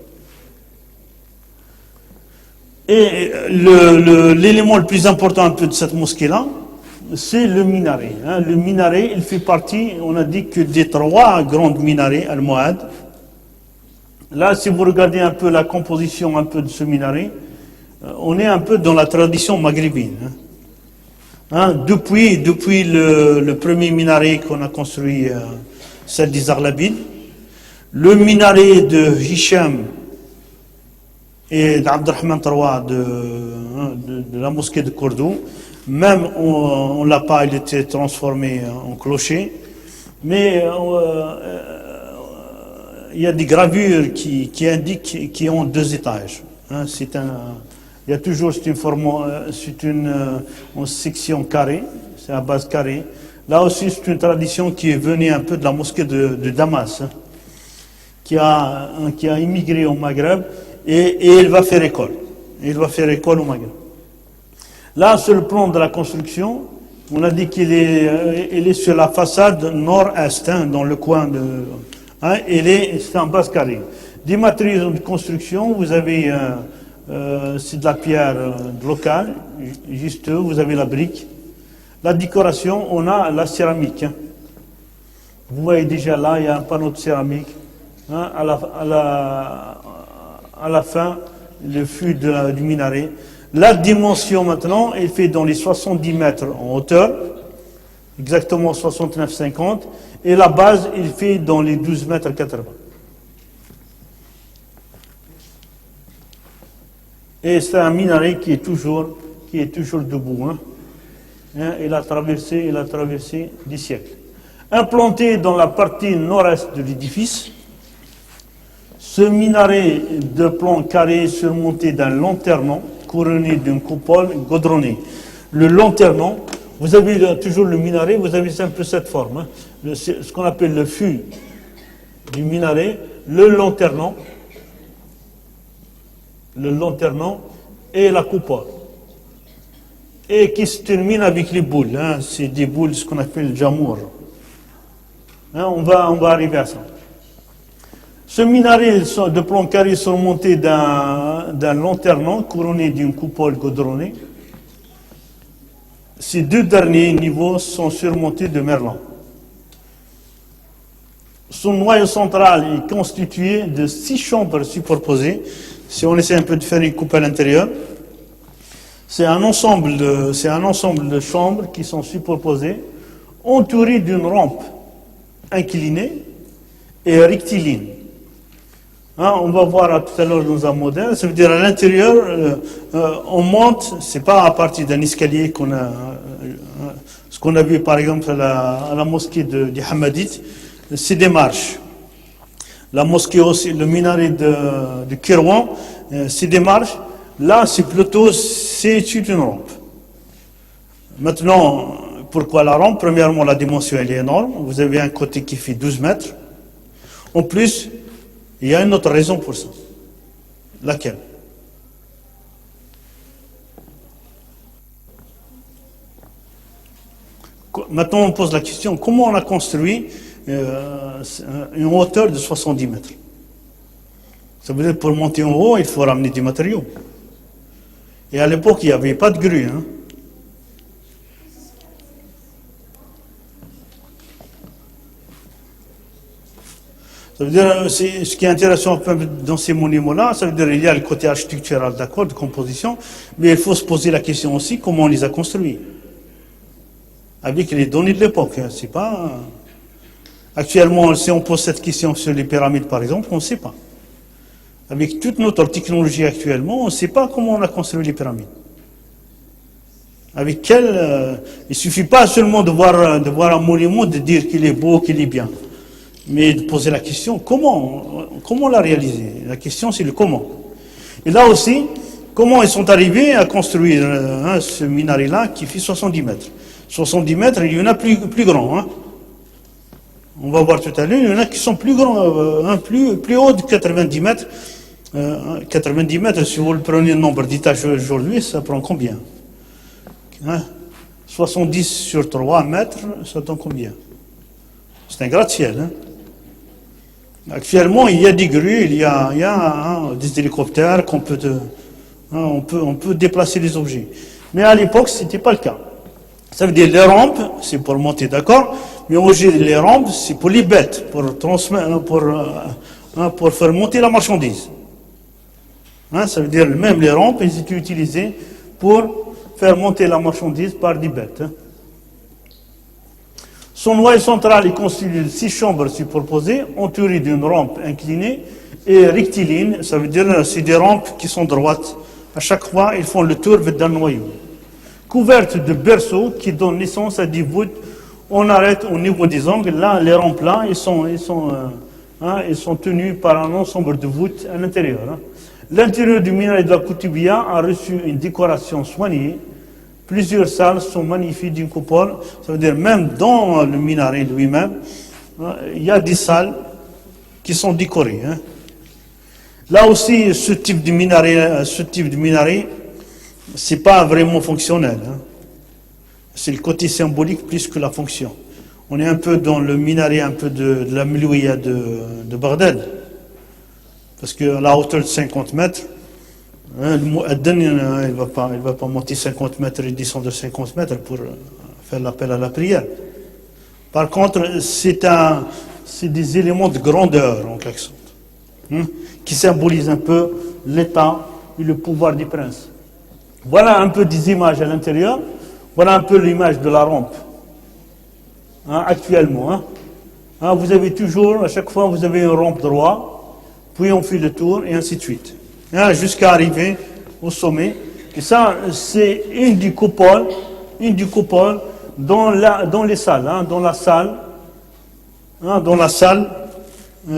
Et l'élément le plus important un peu de cette mosquée-là, c'est le minaret. Hein. Le minaret, il fait partie, on a dit que des 3 grandes minarets almohades. Là, si vous regardez un peu la composition un peu de ce minaret, on est un peu dans la tradition maghrébine. Hein, depuis le premier minaret qu'on a construit, celle des Arlabides, le minaret de Hicham et d'Abdelrahman III de la mosquée de Cordoue, même on l'a pas, il était transformé en clocher, mais il y a des gravures qui indiquent qu'ils ont 2 étages. Hein, il y a toujours une section carrée, c'est à base carrée. Là aussi, c'est une tradition qui est venue un peu de la mosquée de Damas, hein, qui a immigré au Maghreb et il va faire école. Il va faire école au Maghreb. Là, sur le plan de la construction, on a dit qu'il est sur la façade nord-est, hein, dans le coin de... Hein, c'est en base carrée. Des matériaux de construction, vous avez... c'est de la pierre locale, juste vous avez la brique. La décoration, on a la céramique. Hein. Vous voyez déjà là, il y a un panneau de céramique. Hein, à la fin, le fût du minaret. La dimension maintenant, elle fait dans les 70 mètres en hauteur, exactement 69,50, et la base, il fait dans les 12 mètres 80. Et c'est un minaret qui est toujours debout. Hein. Il a traversé des siècles. Implanté dans la partie nord-est de l'édifice, ce minaret de plan carré surmonté d'un lanternon couronné d'une coupole gaudronnée. Le lanternon, vous avez toujours le minaret, vous avez un peu cette forme. Hein. Ce qu'on appelle le fût du minaret, le lanternon et la coupole. Et qui se termine avec les boules. Hein. C'est des boules, ce qu'on appelle le jamour. Hein, on va arriver à ça. Ce minaret de plan carré surmonté d'un lanternon couronné d'une coupole gaudronnée. Ces 2 derniers niveaux sont surmontés de merlons. Son noyau central est constitué de 6 chambres superposées. Si on essaie un peu de faire une coupe à l'intérieur, c'est un ensemble de chambres qui sont superposées, entourées d'une rampe inclinée et rectiligne. Hein, on va voir tout à l'heure dans un modèle, ça veut dire à l'intérieur, on monte, c'est pas à partir d'un escalier qu'on a, ce qu'on a vu par exemple à la mosquée des Hamadites, c'est des marches. La mosquée aussi, le minaret de Kérouan, c'est des marches. Là, c'est plutôt, c'est une rampe. Maintenant, pourquoi la rampe? Premièrement, la dimension, elle est énorme. Vous avez un côté qui fait 12 mètres. En plus, il y a une autre raison pour ça. Laquelle? Maintenant, on pose la question, comment on a construit une hauteur de 70 mètres? Ça veut dire pour monter en haut, il faut ramener des matériaux. Et à l'époque, il n'y avait pas de grue. Hein. Ça veut dire, ce qui est intéressant dans ces monuments-là, ça veut dire qu'il y a le côté architectural, d'accord, de composition, mais il faut se poser la question aussi, comment on les a construits? Avec les données de l'époque, hein, c'est pas... Actuellement, si on pose cette question sur les pyramides, par exemple, on ne sait pas. Avec toute notre technologie actuellement, on ne sait pas comment on a construit les pyramides. Avec quel... il ne suffit pas seulement de voir un monument, de dire qu'il est beau, qu'il est bien. Mais de poser la question, comment on l'a réalisé? La question, c'est le comment. Et là aussi, comment ils sont arrivés à construire ce minaret-là qui fait 70 mètres? 70 mètres, il y en a plus grands. Hein. On va voir tout à l'heure, il y en a qui sont plus grands, plus hauts de 90 mètres. 90 mètres, si vous le prenez le nombre d'étages aujourd'hui, ça prend combien? 70 sur 3 mètres, ça donne combien? C'est un gratte-ciel. Hein. Actuellement, il y a des grues, il y a des hélicoptères on peut déplacer les objets. Mais à l'époque, ce n'était pas le cas. Ça veut dire les rampes, c'est pour monter, d'accord, mais aujourd'hui, les rampes, c'est pour les bêtes, pour faire monter la marchandise. Hein, ça veut dire même les rampes, elles étaient utilisées pour faire monter la marchandise par des bêtes. Hein. Son noyau central est constitué de 6 chambres superposées, entourées d'une rampe inclinée et rectiligne. Ça veut dire c'est des rampes qui sont droites. À chaque fois, ils font le tour d'un noyau. Couvertes de berceaux qui donnent naissance à des voûtes. On arrête au niveau des angles. Là, les rampes là, ils sont tenus par un ensemble de voûtes à l'intérieur. Hein. L'intérieur du minaret de la Koutoubia a reçu une décoration soignée. Plusieurs salles sont magnifiques d'une coupole. Ça veut dire même dans le minaret lui-même, il y a des salles qui sont décorées. Hein. Là aussi, ce type de minaret, c'est pas vraiment fonctionnel. Hein. C'est le côté symbolique plus que la fonction. On est un peu dans le minaret un peu de la Mlouia de Bagdad. Parce que la hauteur de 50 mètres, le Mu'addin, il ne va pas monter 50 mètres et descendre de 50 mètres pour faire l'appel à la prière. Par contre, c'est des éléments de grandeur, en quelque sorte, qui symbolisent un peu l'état et le pouvoir du prince. Voilà un peu des images à l'intérieur. Voilà un peu l'image de la rampe, actuellement. Vous avez toujours, à chaque fois, vous avez une rampe droite, puis on fait le tour, et ainsi de suite. Jusqu'à arriver au sommet. Et ça, c'est une du coupole dans les salles, dans la salle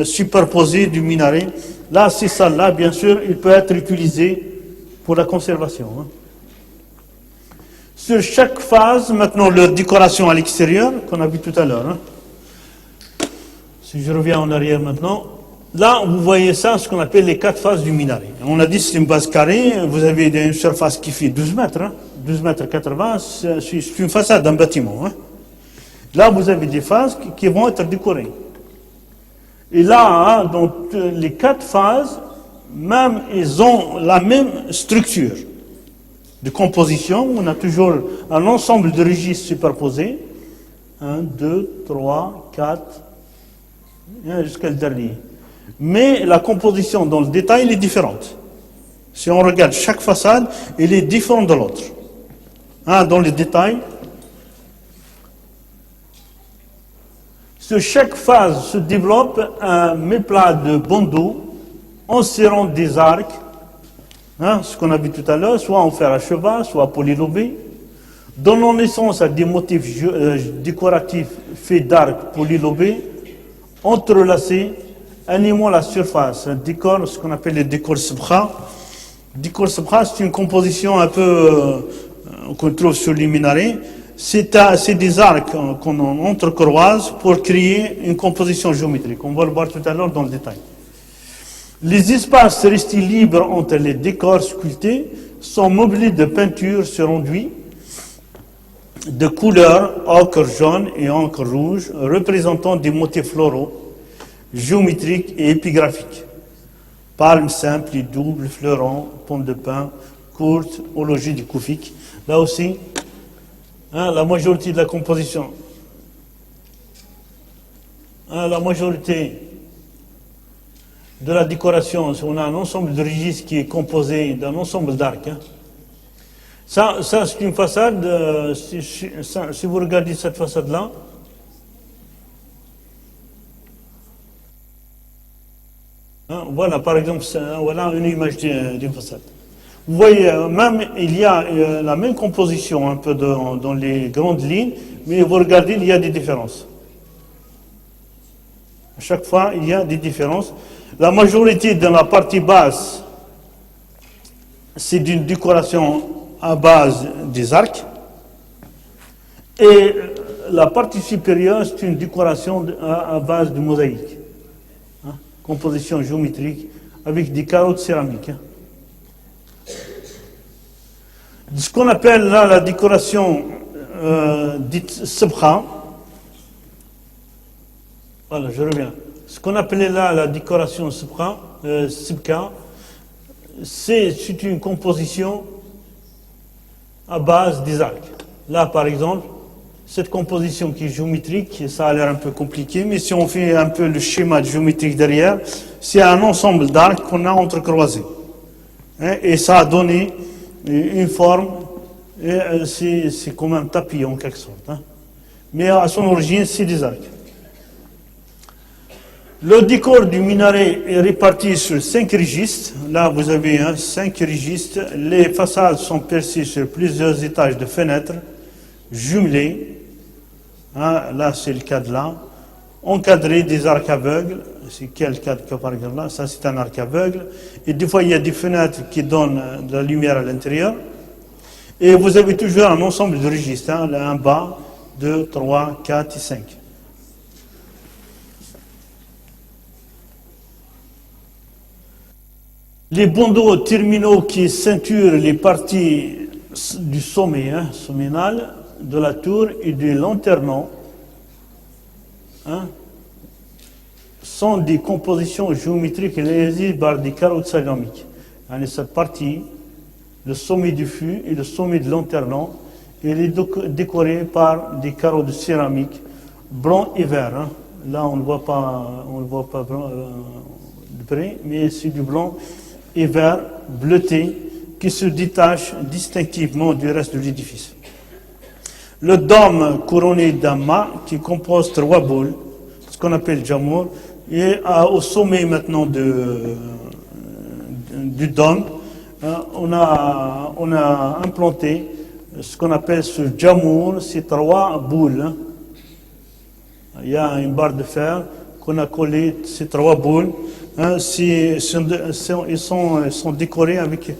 superposée du minaret. Là, ces salles-là, bien sûr, ils peuvent être utilisées pour la conservation. Sur chaque phase, maintenant, leur décoration à l'extérieur, qu'on a vu tout à l'heure. Si je reviens en arrière maintenant, là, vous voyez ça, ce qu'on appelle les 4 phases du minaret. On a dit que c'est une base carrée, vous avez une surface qui fait 12 mètres, 12 mètres 80, c'est une façade d'un bâtiment. Là, vous avez des phases qui vont être décorées. Et là, dans les 4 phases, même, ils ont la même structure de composition. On a toujours un ensemble de registres superposés. 1, 2, 3, 4, hein, jusqu'à le dernier. Mais la composition dans le détail elle est différente. Si on regarde chaque façade, elle est différente de l'autre. Hein, dans les détails, sur chaque phase se développe un méplat de bandeaux enserrant des arcs, hein, ce qu'on a vu tout à l'heure, soit en fer à cheval, soit polylobé, donnant naissance à des motifs décoratifs faits d'arcs polylobés, entrelacés, animant la surface. Un décor, ce qu'on appelle le décor sabkha. Le décor sabkha, c'est une composition un peu qu'on trouve sur les minarets. C'est des arcs qu'on entrecroise pour créer une composition géométrique. On va le voir tout à l'heure dans le détail. Les espaces restés libres entre les décors sculptés sont meublés de peintures sur enduit de couleurs ocre jaune et ocre rouge, représentant des motifs floraux, géométriques et épigraphiques. Palmes simples et doubles, fleurons, pommes de pin, courtes, au logis du Koufik. Là aussi, hein, la majorité de la composition, hein, la majorité de la décoration, on a un ensemble de registres qui est composé d'un ensemble d'arcs. Hein. Ça c'est une façade, si vous regardez cette façade-là, hein, voilà par exemple, voilà une image d'une façade. Vous voyez, même il y a la même composition un peu dans les grandes lignes, mais vous regardez, il y a des différences. À chaque fois, il y a des différences. La majorité de la partie basse, c'est d'une décoration à base des arcs. Et la partie supérieure, c'est une décoration à base de mosaïque. Hein, composition géométrique avec des carreaux de céramique. Hein. Ce qu'on appelle là la décoration dite sabkha. Voilà, je reviens. Ce qu'on appelait là la décoration sabkha, c'est une composition à base des arcs. Là, par exemple, cette composition qui est géométrique, ça a l'air un peu compliqué, mais si on fait un peu le schéma géométrique derrière, c'est un ensemble d'arcs qu'on a entrecroisés. Hein, et ça a donné une forme, et c'est comme un tapis en quelque sorte. Hein. Mais à son origine, c'est des arcs. Le décor du minaret est réparti sur 5 registres. Là, vous avez 5 registres. Les façades sont percées sur plusieurs étages de fenêtres, jumelées. Hein, là, c'est le cas de là. Encadré des arcs aveugles. C'est quel cadre que par exemple là? Ça, c'est un arc aveugle. Et des fois, il y a des fenêtres qui donnent de la lumière à l'intérieur. Et vous avez toujours un ensemble de registres. Hein, un bas, 2, 3, 4 et 5. Les bandeaux terminaux qui ceinturent les parties du sommet, hein, somminal, de la tour et du lanternon, hein, sont des compositions géométriques réalisées par des carreaux céramiques. Hein, cette partie, le sommet du fût et le sommet de lanternon, il est décoré par des carreaux de céramique blanc et vert. Hein. Là, on ne le voit pas de près, mais c'est du blanc et vert bleuté qui se détache distinctivement du reste de l'édifice. Le dôme couronné d'un mât qui compose 3 boules, ce qu'on appelle jamour, et au sommet maintenant du dôme, on a implanté ce qu'on appelle ce jamour, ces 3 boules. Hein. Il y a une barre de fer qu'on a collé ces 3 boules. Hein, ils sont décorés avec,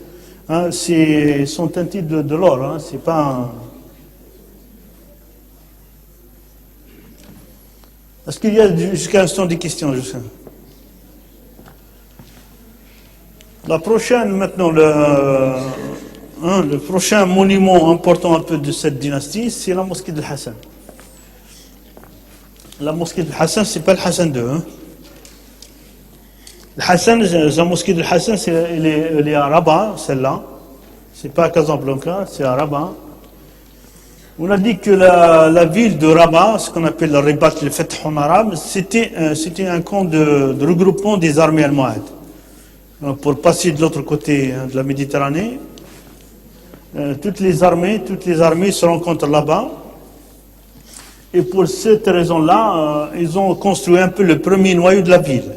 hein, ils sont teintés de l'or. Hein, c'est pas. Est-ce qu'il y a jusqu'à l'instant des questions, je sais. La prochaine maintenant, le prochain monument important un peu de cette dynastie, c'est la mosquée de Hassan. La mosquée de Hassan, c'est pas le Hassan II. Hein. Hassan, la mosquée de Hassan, elle est à Rabat, celle-là. C'est pas à Casablanca, c'est à Rabat. On a dit que la ville de Rabat, ce qu'on appelle le Ribat al-Fath en arabe, c'était un camp de regroupement des armées almohades. Pour passer de l'autre côté de la Méditerranée, toutes les armées se rencontrent là-bas. Et pour cette raison-là, ils ont construit un peu le premier noyau de la ville.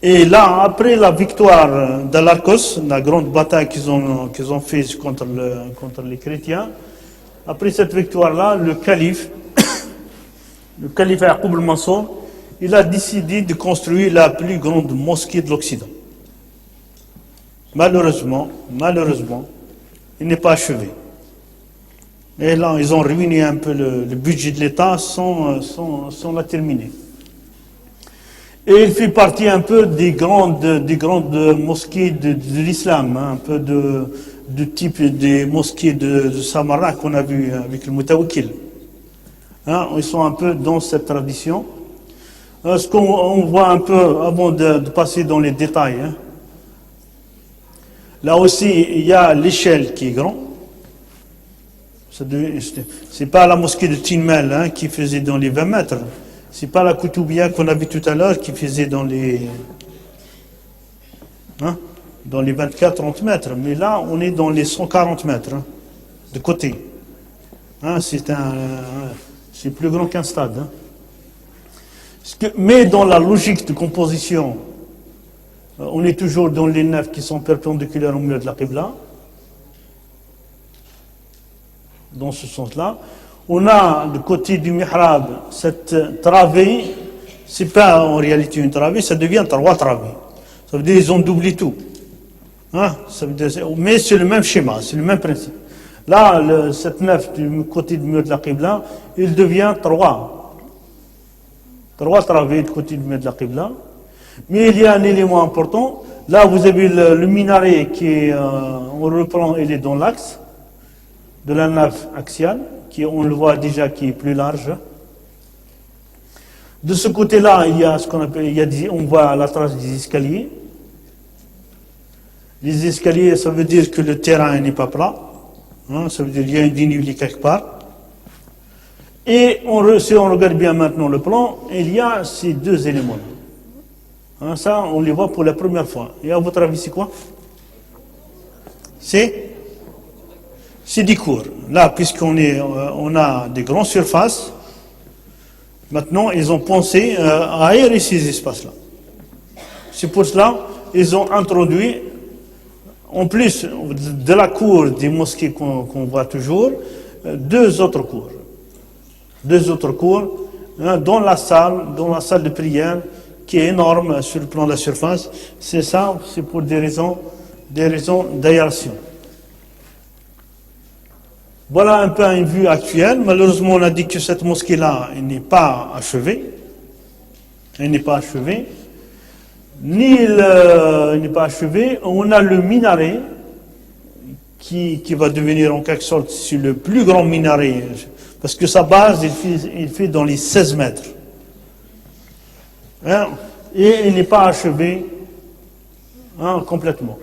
Et là, après la victoire d'Al-Arcos, la grande bataille qu'ils ont faite contre les chrétiens, après cette victoire-là, le calife Yaqub al-Mansour, il a décidé de construire la plus grande mosquée de l'Occident. Malheureusement, il n'est pas achevé. Et là, ils ont ruiné un peu le budget de l'État sans la terminer. Et il fait partie un peu des grandes mosquées de l'islam, hein, un peu de type des mosquées de Samarra qu'on a vu avec le Moutawakkil. Hein, ils sont un peu dans cette tradition. Ce qu'on voit un peu avant de passer dans les détails. Hein. Là aussi, il y a l'échelle qui est grande. C'est pas la mosquée de Tinmel hein, qui faisait dans les 20 mètres. C'est pas la Koutoubia qu'on a vu tout à l'heure qui faisait dans les 24-30 mètres. Mais là, on est dans les 140 mètres hein, de côté. Hein, c'est plus grand qu'un stade. Hein. Mais dans la logique de composition, on est toujours dans les nefs qui sont perpendiculaires au milieu de la Qibla. Dans ce sens-là. On a du côté du mihrab cette travée, c'est pas en réalité une travée, ça devient 3 travées. Ça veut dire qu'ils ont doublé tout. Hein? Ça veut dire, mais c'est le même schéma, c'est le même principe. Là, cette nef du côté du mur de la Qibla, il devient 3. 3 travées du côté du mur de la Qibla. Mais il y a un élément important. Là, vous avez le minaret qui est, on reprend, il est dans l'axe de la nef axiale. On le voit déjà qui est plus large. De ce côté-là, il y a ce qu'on appelle, on voit la trace des escaliers. Les escaliers, ça veut dire que le terrain n'est pas plat. Hein, ça veut dire qu'il y a une dénivelé quelque part. Et si on regarde bien maintenant le plan, il y a ces 2 éléments. Hein, ça, on les voit pour la première fois. Et à votre avis, c'est quoi? C'est des cours. Là, puisqu'on a des grandes surfaces, maintenant, ils ont pensé à aérer ces espaces-là. C'est pour cela qu'ils ont introduit, en plus de la cour des mosquées qu'on voit toujours, 2 autres cours. 2 autres cours hein, dans la salle de prière, qui est énorme sur le plan de la surface. C'est ça, c'est pour des raisons d'aération. Voilà un peu une vue actuelle. Malheureusement, on a dit que cette mosquée-là, elle n'est pas achevée. Elle n'est pas achevée. Elle n'est pas achevée. On a le minaret qui va devenir en quelque sorte c'est le plus grand minaret. Parce que sa base, il fait dans les 16 mètres. Hein? Et il n'est pas achevé hein, complètement.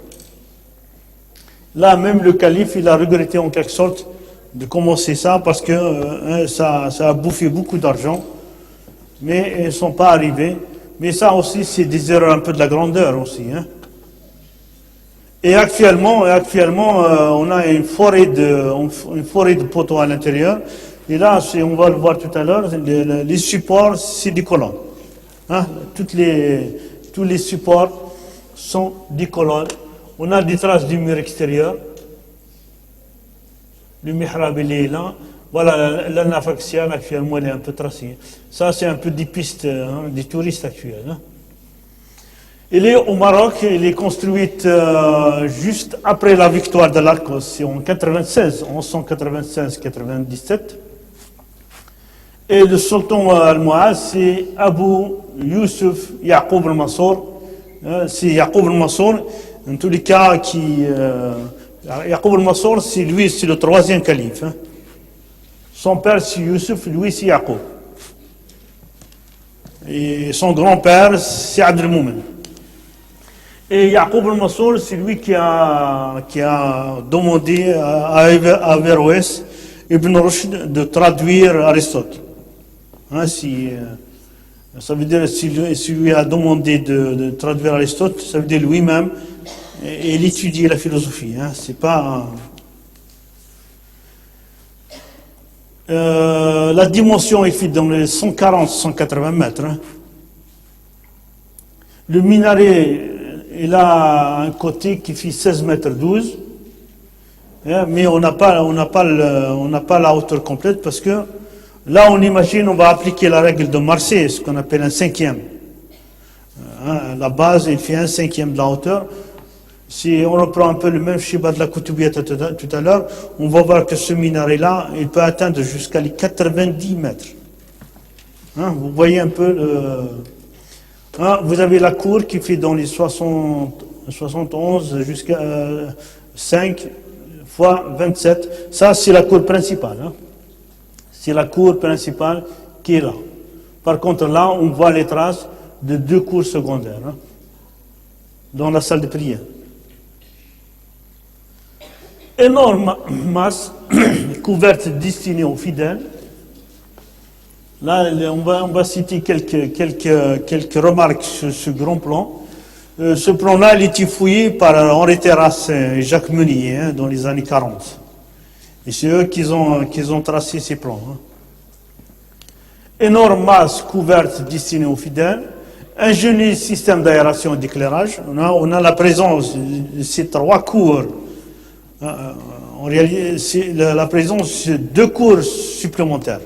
Là, même le calife, il a regretté en quelque sorte de commencer ça parce que ça a bouffé beaucoup d'argent, mais ils ne sont pas arrivés. Mais ça aussi, c'est des erreurs un peu de la grandeur aussi. Hein. Et actuellement, on a une forêt de poteaux à l'intérieur. Et là, on va le voir tout à l'heure, les supports, c'est des colonnes. Hein. Tous les supports sont des colonnes. On a des traces du mur extérieur. Le mihrab, il est là. Voilà, la nef axiale, actuellement, elle est un peu tracée. Ça, c'est un peu des pistes des touristes actuels. Hein. Elle est au Maroc, elle est construite juste après la victoire de l'Arcos, c'est en 1196-97. Et le sultan almohade, c'est Abu Yusuf Yaqub al-Mansour. C'est Yaqub al-Mansour, en tous les cas, Yaqub al-Mansour, c'est lui, c'est le 3e calife. Hein. Son père, c'est Yusuf, lui, c'est Yaqub. Et son grand-père, c'est Abd al-Moumen. Et Yaqub al-Mansour, c'est lui qui a demandé à Averroès Ibn Rushd de traduire Aristote. Hein, ça veut dire si lui a demandé de traduire Aristote, ça veut dire lui-même, il étudie la philosophie. Hein, c'est pas. La dimension est faite dans les 140-180 mètres. Hein. Le minaret, il a un côté qui fait 16 mètres 12. Hein, mais on n'a pas la hauteur complète parce que là, on imagine, on va appliquer la règle de Marseille, ce qu'on appelle un cinquième. Hein, la base, il fait un cinquième de la hauteur. Si on reprend un peu le même schéma de la Koutoubia tout à l'heure, on va voir que ce minaret-là, il peut atteindre jusqu'à les 90 mètres. Hein, vous voyez un peu hein, vous avez la cour qui fait dans les 71 jusqu'à 5 fois 27. Ça, c'est la cour principale. Hein. C'est la cour principale qui est là. Par contre, là, on voit les traces de 2 cours secondaires hein, dans la salle de prière. Énorme masse couverte destinée aux fidèles. Là, on va citer quelques remarques sur ce grand plan. Ce plan-là, il était fouillé par Henri Terrasse et Jacques Meunier hein, dans les années 40. Et c'est eux qui ont tracé ces plans. Hein. Énorme masse couverte destinée aux fidèles. Ingénieux système d'aération et d'éclairage. On a la présence de ces 3 cours. En réalité, c'est la présence de 2 cours supplémentaires.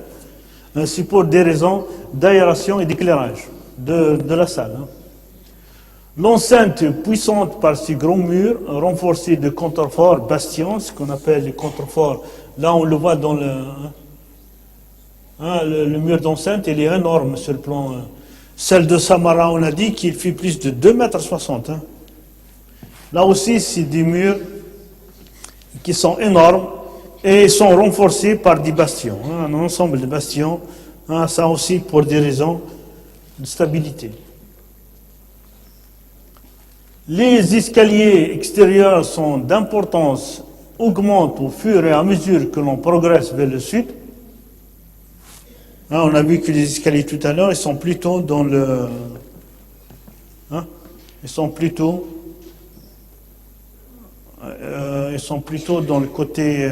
C'est pour des raisons d'aération et d'éclairage de la salle. Hein. L'enceinte puissante par ces grands murs, renforcés de contreforts bastions, ce qu'on appelle les contreforts. Là, on le voit dans le mur d'enceinte, il est énorme sur le plan. Celle de Samara, on a dit qu'il fait plus de 2,60 m. Hein. Là aussi, c'est des murs qui sont énormes et sont renforcés par des bastions, hein, un ensemble de bastions, hein, ça aussi pour des raisons de stabilité. Les escaliers extérieurs sont d'importance, augmentent au fur et à mesure que l'on progresse vers le sud. Hein, on a vu que les escaliers tout à l'heure, ils sont plutôt dans le... Hein, ils sont plutôt dans le côté,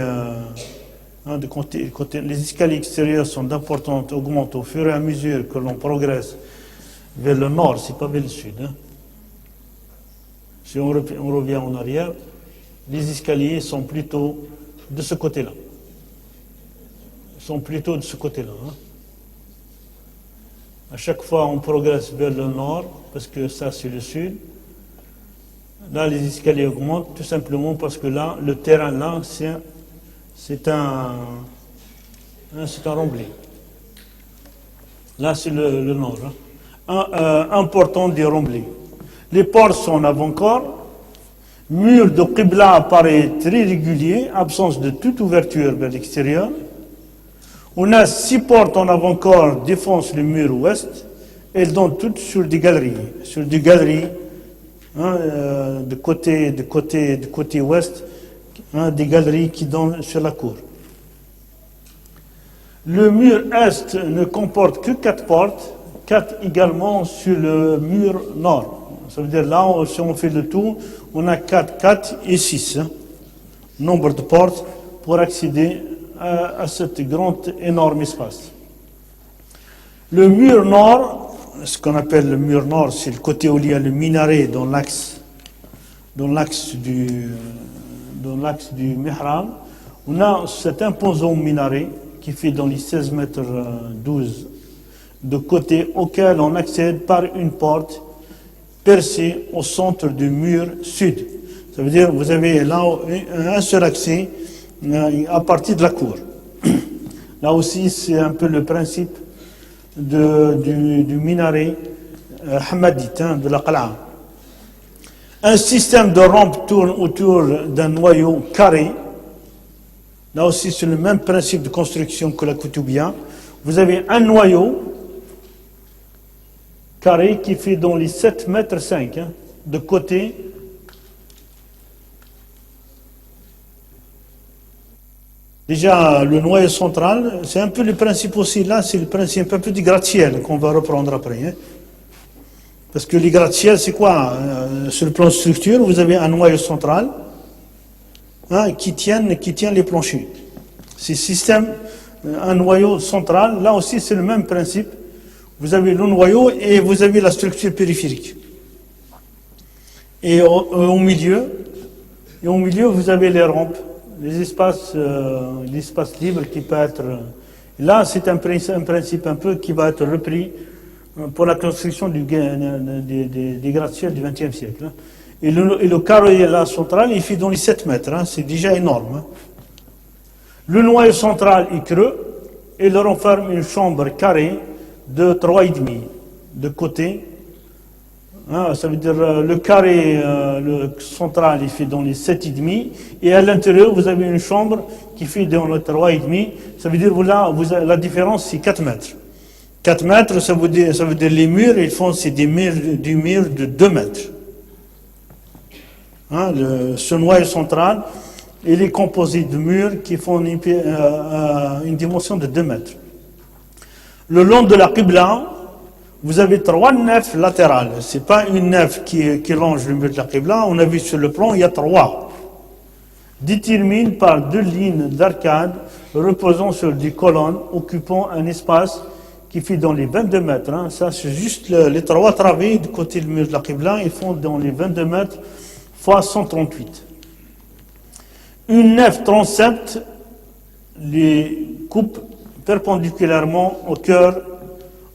les escaliers extérieurs sont d'importance, augmentent au fur et à mesure que l'on progresse vers le nord, c'est pas vers le sud. Hein. Si on revient en arrière, les escaliers sont plutôt de ce côté-là. Ils sont plutôt de ce côté-là. Hein. À chaque fois, on progresse vers le nord, parce que ça, c'est le sud. Là, les escaliers augmentent tout simplement parce que là, le terrain là, c'est un remblai. Là, c'est le nord. Hein. Important des remblais. Les portes sont en avant-corps. Mur de Qibla apparaît très régulier, absence de toute ouverture vers l'extérieur. On a 6 portes en avant-corps défoncent le mur ouest. Elles donnent toutes sur des galeries. Sur des galeries. Hein, de côté ouest, hein, des galeries qui donnent sur la cour. Le mur est ne comporte que 4 portes, 4 également sur le mur nord. Ça veut dire là, si on fait le tour, on a 4 et 6. Hein, nombre de portes pour accéder à cet grand, énorme espace. Le mur nord, ce qu'on appelle le mur nord, c'est le côté où il y a le minaret dans l'axe du mihrab. On a cet imposant minaret qui fait dans les 16 mètres 12 de côté auquel on accède par une porte percée au centre du mur sud. Ça veut dire que vous avez là un seul accès à partir de la cour. Là aussi, c'est un peu le principe du minaret hamadite, hein, de la Qala. Un système de rampe tourne autour d'un noyau carré. Là aussi, c'est le même principe de construction que la Koutoubia. Vous avez un noyau carré qui fait dans les 7,5 mètres hein, de côté. Déjà, le noyau central, c'est un peu le principe aussi là, c'est le principe un peu du gratte-ciel qu'on va reprendre après. Hein. Parce que les gratte-ciel, c'est quoi? Sur le plan de structure, vous avez un noyau central hein, qui tient les planchers. C'est système, un noyau central, là aussi c'est le même principe. Vous avez le noyau et vous avez la structure périphérique. Et au milieu, vous avez les rampes, les espaces libres qui peuvent être. Là, c'est un principe un peu qui va être repris pour la construction des gratte-ciel du XXe siècle. Hein. Et le carré là, central, il fait dans les 7 mètres, hein, c'est déjà énorme. Hein. Le noyau central est creux et il renferme une chambre carrée de 3,5 de côté. Hein, ça veut dire le carré le central il fait dans les 7,5 et à l'intérieur vous avez une chambre qui fait dans le 3,5. Ça veut dire la différence c'est 4 mètres. 4 mètres, ça veut dire les murs, c'est des murs de 2 mètres. Hein, ce noyau central, il est composé de murs qui font une dimension de 2 mètres. Le long de la Qibla, vous avez 3 nefs latérales. Ce n'est pas une nef qui longe le mur de la Qibla. On a vu sur le plan, il y a 3. Déterminent par 2 lignes d'arcade reposant sur des colonnes occupant un espace qui fait dans les 22 mètres. Hein. Ça, c'est juste les 3 travées du côté du mur de la Qibla. Ils font dans les 22 mètres fois 138. Une nef transept les coupe perpendiculairement au cœur,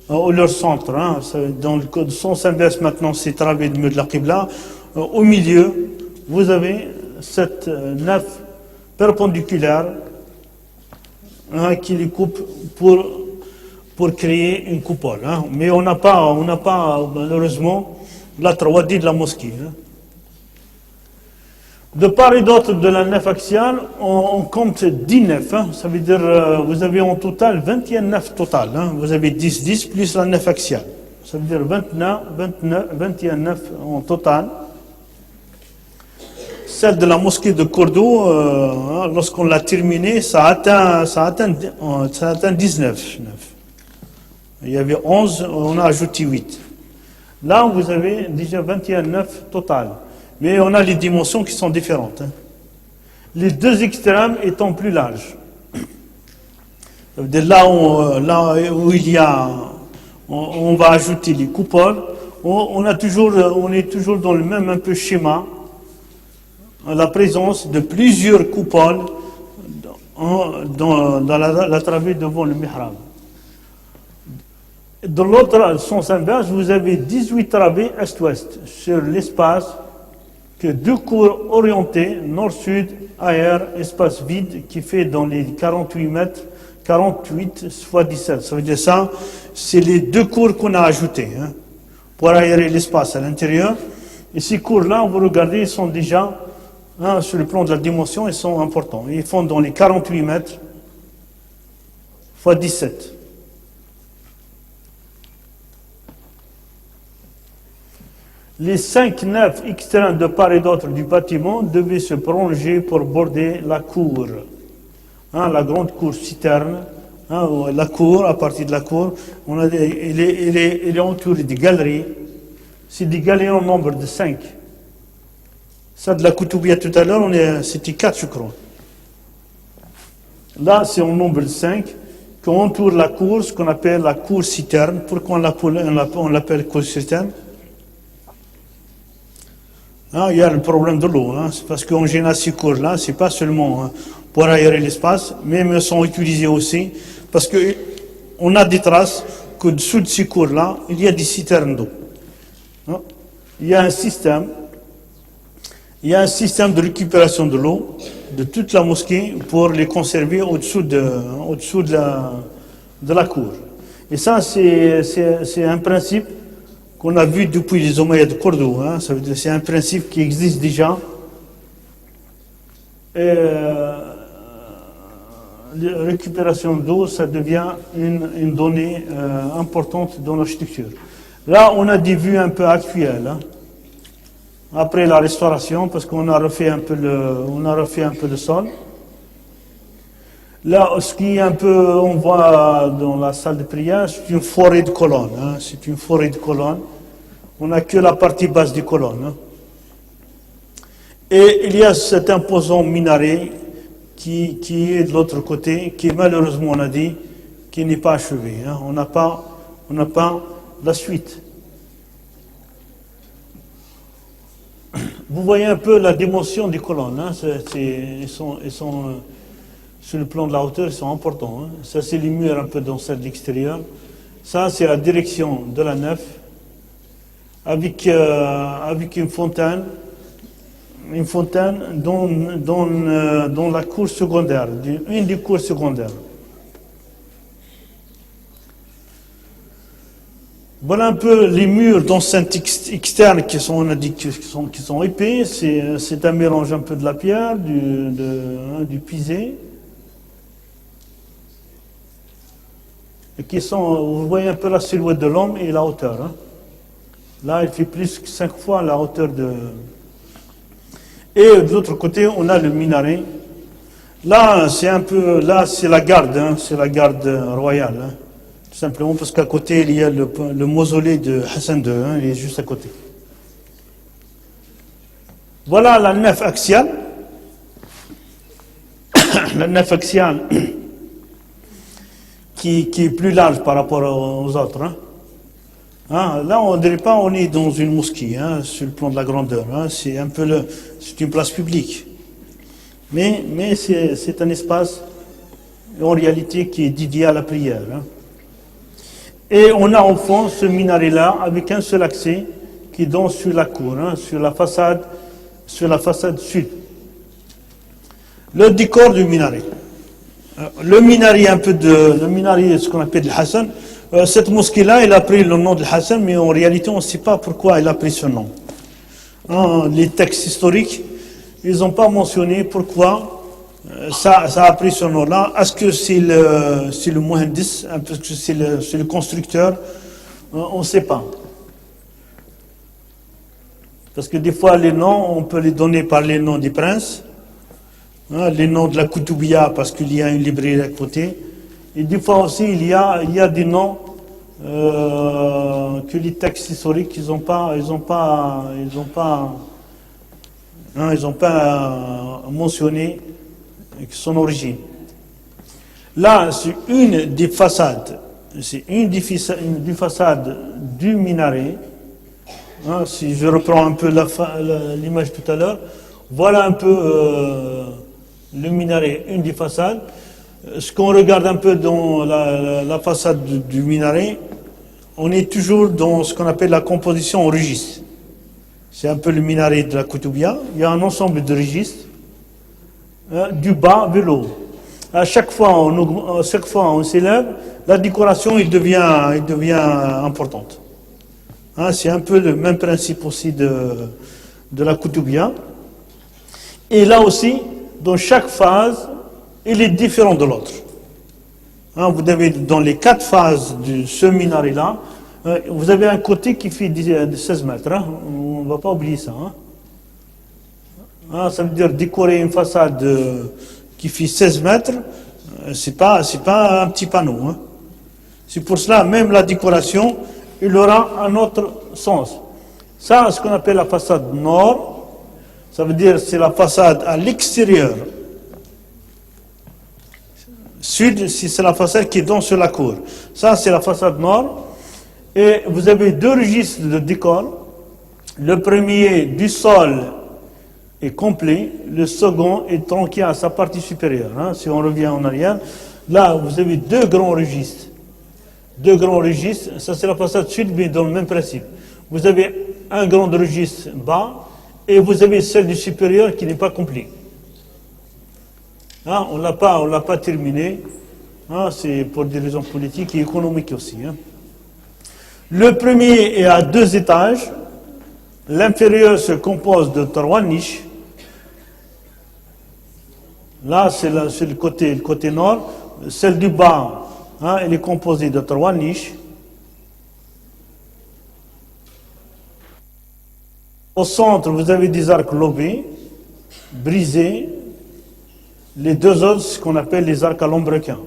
au leur centre. Hein. Dans le sens inverse, maintenant, c'est travées du mur de la Qibla. Au milieu, vous avez cette nef perpendiculaire hein, qui les coupe pour créer une coupole. Hein. Mais on n'a pas, malheureusement, la 3D de la mosquée. Hein. De part et d'autre de la nef axiale, on compte 10 nefs. Hein. Ça veut dire vous avez en total 21 nefs totales. Hein. Vous avez 10 plus la nef axiale. Ça veut dire 21 nefs en total. Celle de la mosquée de Cordoue, lorsqu'on l'a terminée, ça atteint 19 nefs. Il y avait 11, on a ajouté 8. Là, vous avez déjà 21 nefs totales. Mais on a les dimensions qui sont différentes. Hein. Les 2 extrêmes étant plus larges. Ça veut dire là où il y a, on va ajouter les coupoles. On est toujours dans le même un peu schéma. La présence de plusieurs coupoles dans la travée devant le mihrab. Dans l'autre sens inverse, vous avez 18 travées est-ouest sur l'espace que 2 cours orientés, nord-sud, ailleurs, espace vide, qui fait dans les 48 mètres, 48 fois 17. Ça veut dire ça, c'est les 2 cours qu'on a ajoutés hein, pour aérer l'espace à l'intérieur. Et ces cours-là, vous regardez, ils sont déjà, hein, sur le plan de la dimension, ils sont importants. Ils font dans les 48 mètres fois 17. Les 5 nefs externes de part et d'autre du bâtiment devaient se prolonger pour border la cour. Hein, la grande cour citerne, hein, la cour, à partir de la cour, il est entouré de galeries. C'est des galeries en nombre de 5. Ça de la Koutoubia tout à l'heure, c'était 4 je crois. Là c'est en nombre de 5 qu'on entoure la cour, ce qu'on appelle la cour citerne. Pourquoi on l'appelle cour citerne? Ah, il y a le problème de l'eau, hein. C'est parce qu'en général ces cours-là, c'est pas seulement hein, pour aérer l'espace, mais ils sont utilisés aussi parce qu'on a des traces que dessous de ces cours-là, il y a des citernes d'eau. Hein. Il y a un système de récupération de l'eau de toute la mosquée pour les conserver au-dessous de la cour. Et ça, c'est un principe qu'on a vu depuis les Omeyyades de Cordoue. Hein, ça veut dire c'est un principe qui existe déjà. Et, la récupération d'eau, ça devient une donnée importante dans l'architecture. Là, on a des vues un peu actuelles. Hein, après la restauration, parce qu'on a refait un peu le sol. Là, ce qui est un peu, on voit dans la salle de prière, c'est une forêt de colonnes. Hein, c'est une forêt de colonnes. On n'a que la partie basse des colonnes. Hein. Et il y a cet imposant minaret qui est de l'autre côté, qui malheureusement, on a dit, qui n'est pas achevé. Hein. On n'a pas la suite. Vous voyez un peu la dimension des colonnes. Hein. Ils sont sur le plan de la hauteur, ils sont importants. Hein. Ça, c'est les murs un peu dans celle d'extérieur. Ça, c'est la direction de la nef, avec une fontaine dans la cour secondaire, une des cours secondaires. Voilà un peu les murs d'enceinte externe qui sont épais. C'est un mélange un peu de la pierre, du pisé. Et vous voyez un peu la silhouette de l'homme et la hauteur. Hein. Là, il fait plus que 5 fois la hauteur de... Et de l'autre côté, on a le minaret. Là, c'est la garde, hein, c'est la garde royale. Hein. Tout simplement parce qu'à côté, il y a le mausolée de Hassan II, hein, il est juste à côté. Voilà la nef axiale. La nef axiale qui est plus large par rapport aux autres. Hein. Hein, là, on ne dirait pas on est dans une mosquée, hein, sur le plan de la grandeur. Hein, c'est une place publique. Mais c'est un espace, en réalité, qui est dédié à la prière. Hein. Et on a au fond ce minaret-là, avec un seul accès, qui donne sur la cour, hein, sur la façade sud. Le décor du minaret. Le minaret, ce qu'on appelle le Hassan. Cette mosquée-là, elle a pris le nom de Hassan, mais en réalité, on ne sait pas pourquoi elle a pris ce nom. Hein, les textes historiques, ils n'ont pas mentionné pourquoi ça a pris ce nom-là. Est-ce que c'est le Muhandis, est-ce que c'est le constructeur? On ne sait pas. Parce que des fois, les noms, on peut les donner par les noms des princes, hein, les noms de la Koutoubia, parce qu'il y a une librairie à côté. Et des fois aussi, il y a des noms que les textes historiques, ils n'ont pas mentionné son origine. Là, c'est une des façades du minaret. Hein, si je reprends un peu l'image tout à l'heure, voilà un peu le minaret, une des façades. Ce qu'on regarde un peu dans la façade du minaret, on est toujours dans ce qu'on appelle la composition en registre. C'est un peu le minaret de la Koutoubia. Il y a un ensemble de registres, du bas vers le haut. À chaque fois on s'élève, la décoration il devient importante. Hein, c'est un peu le même principe aussi de la Koutoubia. Et là aussi, dans chaque phase, il est différent de l'autre. Hein, vous avez dans les 4 phases de ce minaret-là, vous avez un côté qui fait 16 mètres. Hein, on ne va pas oublier ça. Hein. Hein, ça veut dire décorer une façade qui fait 16 mètres, c'est pas un petit panneau. Hein. C'est pour cela, même la décoration, il aura un autre sens. Ça, ce qu'on appelle la façade nord, ça veut dire c'est la façade à l'extérieur. Sud, c'est la façade qui donne sur la cour. Ça, c'est la façade nord. Et vous avez 2 registres de décor. Le premier, du sol, est complet. Le second est tronqué à sa partie supérieure. Hein. Si on revient en arrière, là, vous avez 2 grands registres. 2 grands registres. Ça, c'est la façade sud, mais dans le même principe. Vous avez un grand registre bas et vous avez celle du supérieur qui n'est pas complet. Hein, on ne l'a pas terminé. Hein, c'est pour des raisons politiques et économiques aussi. Hein. Le premier est à 2 étages. L'inférieur se compose de 3 niches. Là, c'est le côté nord. Celle du bas, hein, elle est composée de 3 niches. Au centre, vous avez des arcs lobés, brisés. Les deux autres, ce qu'on appelle les arcs à lambrequin.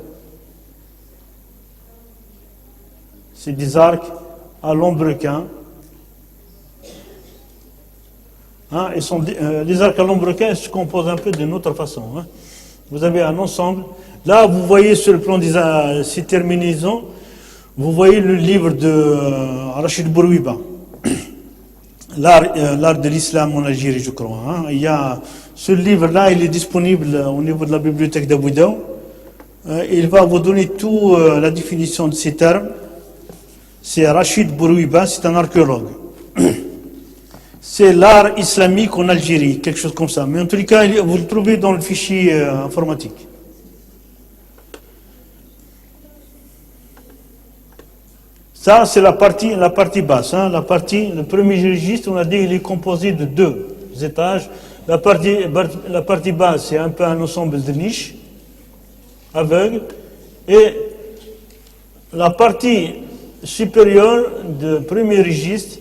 C'est des arcs à lambrequin. Hein, les arcs à lambrequin se composent un peu d'une autre façon. Hein. Vous avez un ensemble. Là, vous voyez sur le plan des ces terminaisons, vous voyez le livre de Rachid Bourouiba, l'art de l'islam en Algérie, je crois. Hein. Il y a ce livre-là, il est disponible au niveau de la bibliothèque d'Abou Daoud. Il va vous donner toute la définition de ces termes. C'est Rachid Bourouiba, c'est un archéologue. C'est l'art islamique en Algérie, quelque chose comme ça. Mais en tous les cas, vous le trouvez dans le fichier informatique. Ça, c'est la partie basse. Hein. Le premier registre, on a dit, il est composé de deux étages. La partie basse, c'est un peu un ensemble de niches aveugles. Et la partie supérieure du premier registre,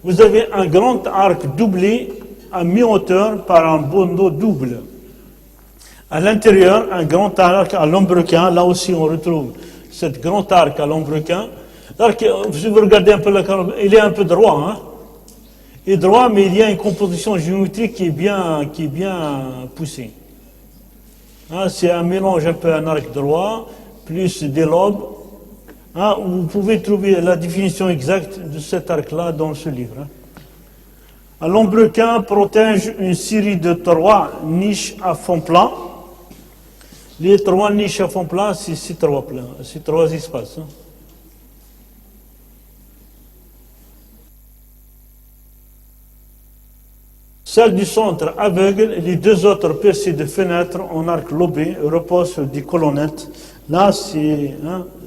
vous avez un grand arc doublé à mi-hauteur par un bandeau double. À l'intérieur, un grand arc à lambrequin. Là aussi, on retrouve ce grand arc à lambrequin. L'arc, si vous regardez un peu la carte, il est un peu droit. Hein? Il est droit, mais il y a une composition géométrique qui est bien poussée. Hein, c'est un mélange un peu un arc droit, plus des lobes. Hein, vous pouvez trouver la définition exacte de cet arc-là dans ce livre. Hein. Un lambrequin protège une série de 3 niches à fond plat. Les 3 niches à fond plat, c'est ces 3 espaces. Hein. Celle du centre aveugle, les 2 autres percées de fenêtres en arc lobé reposent sur des colonnettes. Là, c'est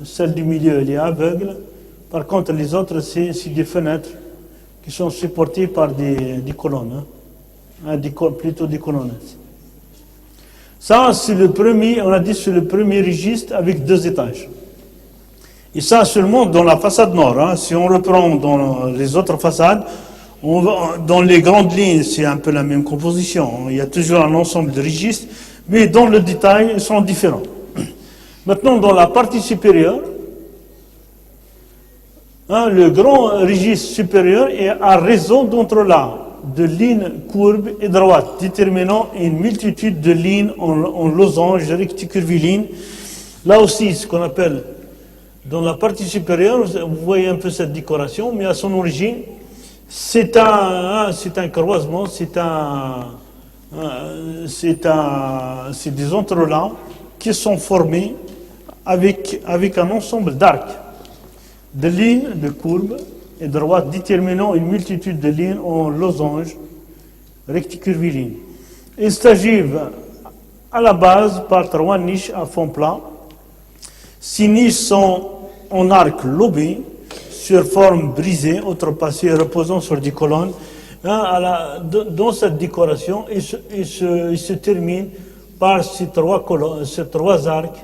celle du milieu, elle est aveugle. Par contre, les autres, c'est des fenêtres qui sont supportées par des colonnes, plutôt des colonnettes. Ça, c'est le premier, on a dit, c'est le premier registre avec 2 étages. Et ça seulement dans la façade nord. Hein. Si on reprend dans les autres façades, dans les grandes lignes, c'est un peu la même composition. Il y a toujours un ensemble de registres, mais dans le détail, ils sont différents. Maintenant, dans la partie supérieure, le grand registre supérieur est un réseau d'entrelacs de lignes courbes et droites, déterminant une multitude de lignes en losange recticurvilines. Là aussi, ce qu'on appelle, dans la partie supérieure, vous voyez un peu cette décoration, mais à son origine, c'est un croisement, c'est des entrelacs qui sont formés avec un ensemble d'arcs, de lignes, de courbes et droites déterminant une multitude de lignes en losange recticurvilines. Il s'agit à la base par 3 niches à fond plat. Ces niches sont en arc lobé, sur forme brisée, outrepassée, reposant sur des colonnes. Dans cette décoration, il se termine par ces 3 arcs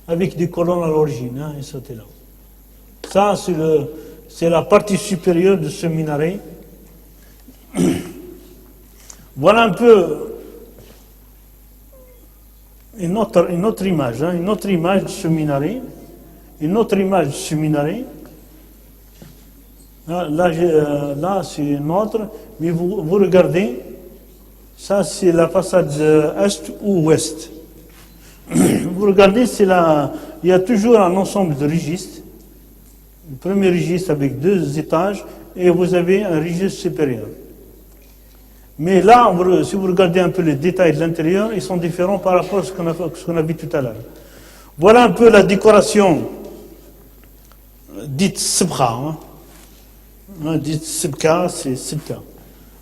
avec des colonnes à l'origine. Hein, et ça, là. Ça, c'est la partie supérieure de ce minaret. Voilà un peu une autre image, hein, une autre image de ce minaret. Une autre image de ce minaret. Là c'est une autre, mais vous regardez, ça c'est la façade est ou ouest. Vous regardez, il y a toujours un ensemble de registres. Le premier registre avec 2 étages et vous avez un registre supérieur. Mais là, si vous regardez un peu les détails de l'intérieur, ils sont différents par rapport à ce qu'on a vu tout à l'heure. Voilà un peu la décoration dite Sibra. Dite Sibka, c'est Sibka.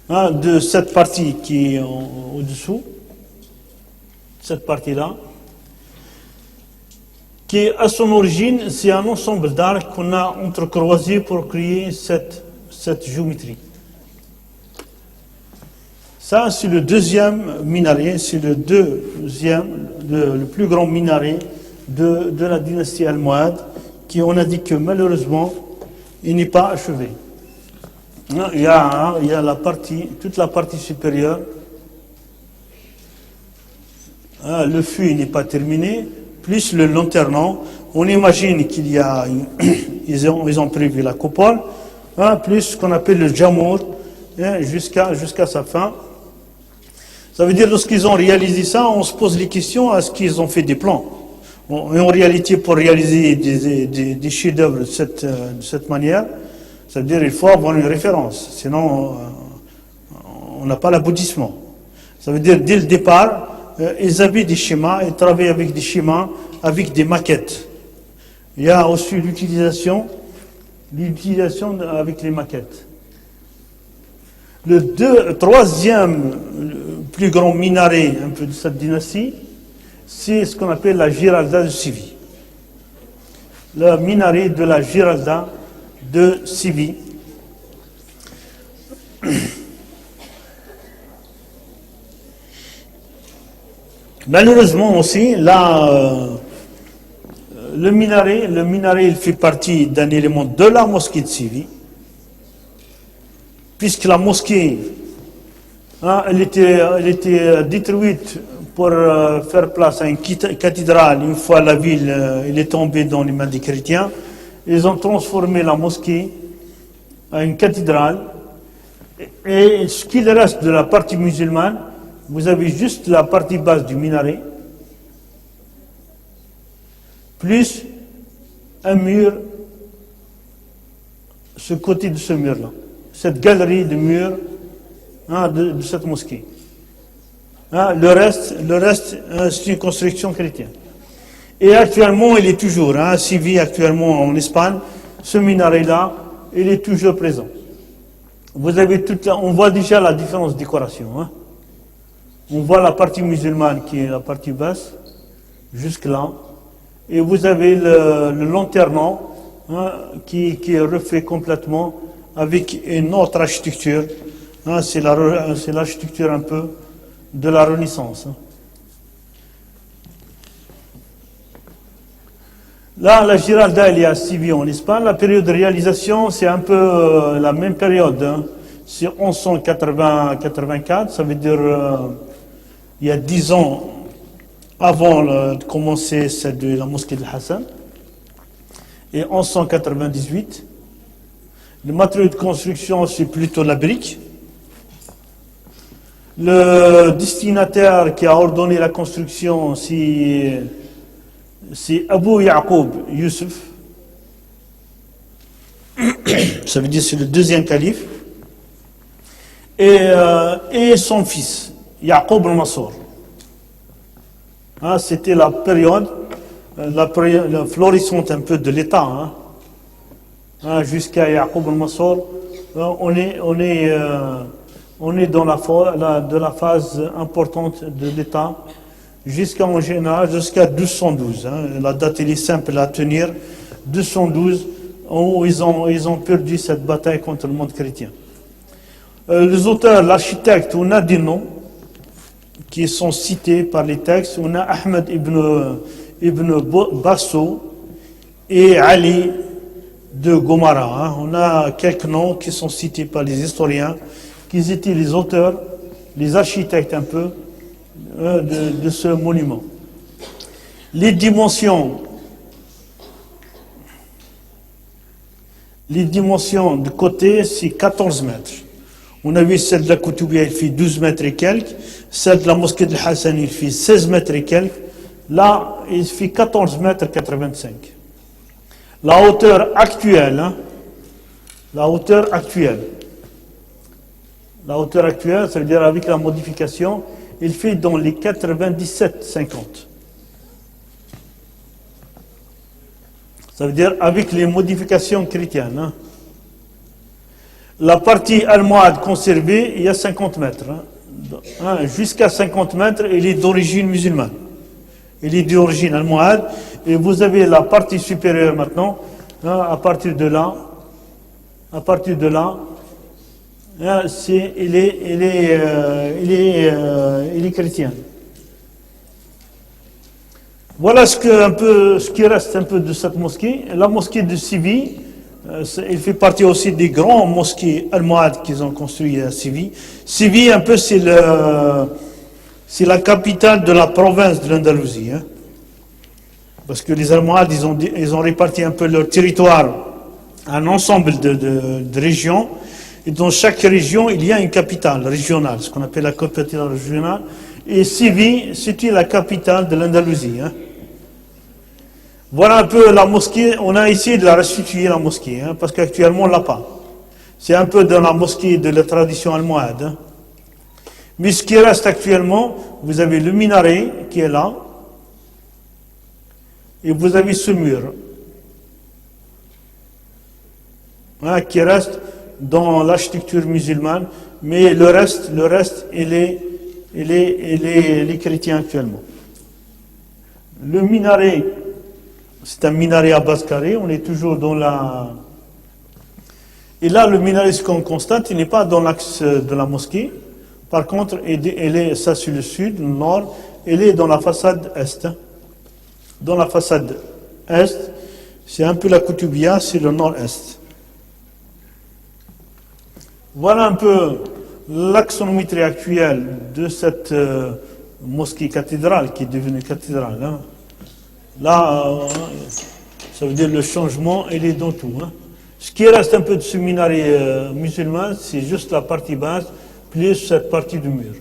De cette partie qui est au-dessous, cette partie-là, qui à son origine, c'est un ensemble d'arcs qu'on a entrecroisés pour créer cette géométrie. Ça, c'est le 2e minaret, c'est le plus grand minaret de la dynastie almohade, qui on a dit que malheureusement, il n'est pas achevé. Il y a toute la partie supérieure, le fût n'est pas terminé, plus le lanternant. On imagine qu'il y a, ils ont prévu la coupole, plus ce qu'on appelle le jamour, jusqu'à sa fin. Ça veut dire, lorsqu'ils ont réalisé ça, on se pose les questions à ce qu'ils ont fait des plans. Et en réalité, pour réaliser des chefs-d'œuvre de cette manière, ça veut dire il faut avoir une référence, sinon on n'a pas l'aboutissement. Ça veut dire, dès le départ, ils avaient des schémas, ils travaillaient avec des schémas, avec des maquettes. Il y a aussi l'utilisation avec les maquettes. Le troisième plus grand minaret un peu de cette dynastie, c'est ce qu'on appelle la Giralda de Séville. Le minaret de la Giralda de Séville. Malheureusement aussi, là, le minaret, il fait partie d'un élément de la mosquée de Séville, puisque la mosquée, elle était détruite pour faire place à une cathédrale. Une fois la ville elle est tombée dans les mains des chrétiens, ils ont transformé la mosquée en une cathédrale. Et ce qu'il reste de la partie musulmane, vous avez juste la partie basse du minaret, plus un mur, ce côté de ce mur-là, cette galerie de murs de cette mosquée. Le reste c'est une construction chrétienne. Et actuellement, il est toujours, Séville actuellement en Espagne, ce minaret-là, il est toujours présent. Vous avez on voit déjà la différence de décoration. On voit la partie musulmane qui est la partie basse, jusque là. Et vous avez le lanternant qui est refait complètement avec une autre architecture. C'est l'architecture un peu de la Renaissance. Là, la Giralda, elle est à Séville en Espagne. La période de réalisation, c'est un peu la même période. C'est 1180-84, ça veut dire il y a 10 ans avant de commencer celle de la mosquée de Hassan. Et 1198. Le matériau de construction, c'est plutôt la brique. Le destinataire qui a ordonné la construction, c'est Abu Yaqub Youssef. Ça veut dire c'est le deuxième calife. Et son fils, Yaqub al-Mansur. C'était la période florissante un peu de l'État. Jusqu'à Yaqub al-Mansur, on est dans la phase importante de l'État, en général jusqu'à 1212. La date elle est simple à tenir. 1212, où ils ont perdu cette bataille contre le monde chrétien. Les auteurs, l'architecte, on a des noms qui sont cités par les textes. On a Ahmed ibn Basso et Ali de Gomara. On a quelques noms qui sont cités par les historiens, qui étaient les auteurs, les architectes un peu de ce monument. Les dimensions de côté, c'est 14 mètres. On a vu celle de la Koutoubia, il fait 12 mètres et quelques. Celle de la mosquée de Hassan, il fait 16 mètres et quelques. Là, il fait 14 mètres 85. La hauteur actuelle, ça veut dire avec la modification, il fait dans les 97,50. Ça veut dire avec les modifications chrétiennes. La partie almohade conservée, il y a 50 mètres. Jusqu'à 50 mètres, il est d'origine musulmane. Il est d'origine almohade. Et vous avez la partie supérieure maintenant, à partir de là, il est chrétien. Voilà ce qui reste un peu de cette mosquée. La mosquée de Séville, il fait partie aussi des grands mosquées almohades qu'ils ont construits à Séville. Séville, un peu, c'est c'est la capitale de la province de l'Andalousie. Hein. Parce que les Almohades, ils ont réparti un peu leur territoire à un ensemble de régions. Et dans chaque région, il y a une capitale régionale, ce qu'on appelle la capitale régionale. Et Séville, c'était la capitale de l'Andalousie. Hein. Voilà un peu la mosquée. On a essayé de la restituer, la mosquée, hein, parce qu'actuellement, on ne l'a pas. C'est un peu dans la mosquée de la tradition almohade. Hein. Mais ce qui reste actuellement, vous avez le minaret qui est là, et vous avez ce mur, hein, qui reste dans l'architecture musulmane, mais le reste, il est les chrétiens actuellement. Le minaret, c'est un minaret à base carrée, on est toujours dans la... Et là, le minaret, ce qu'on constate, il n'est pas dans l'axe de la mosquée. Par contre, ça c'est le sud, le nord, elle est dans la façade est. Dans la façade est, c'est un peu la Koutoubia, c'est le nord-est. Voilà un peu l'axonométrie actuelle de cette mosquée cathédrale qui est devenue cathédrale. Hein. Là, ça veut dire le changement, il est dans tout. Hein. Ce qui reste un peu de ce minaret musulman, c'est juste la partie basse, plus cette partie du mur.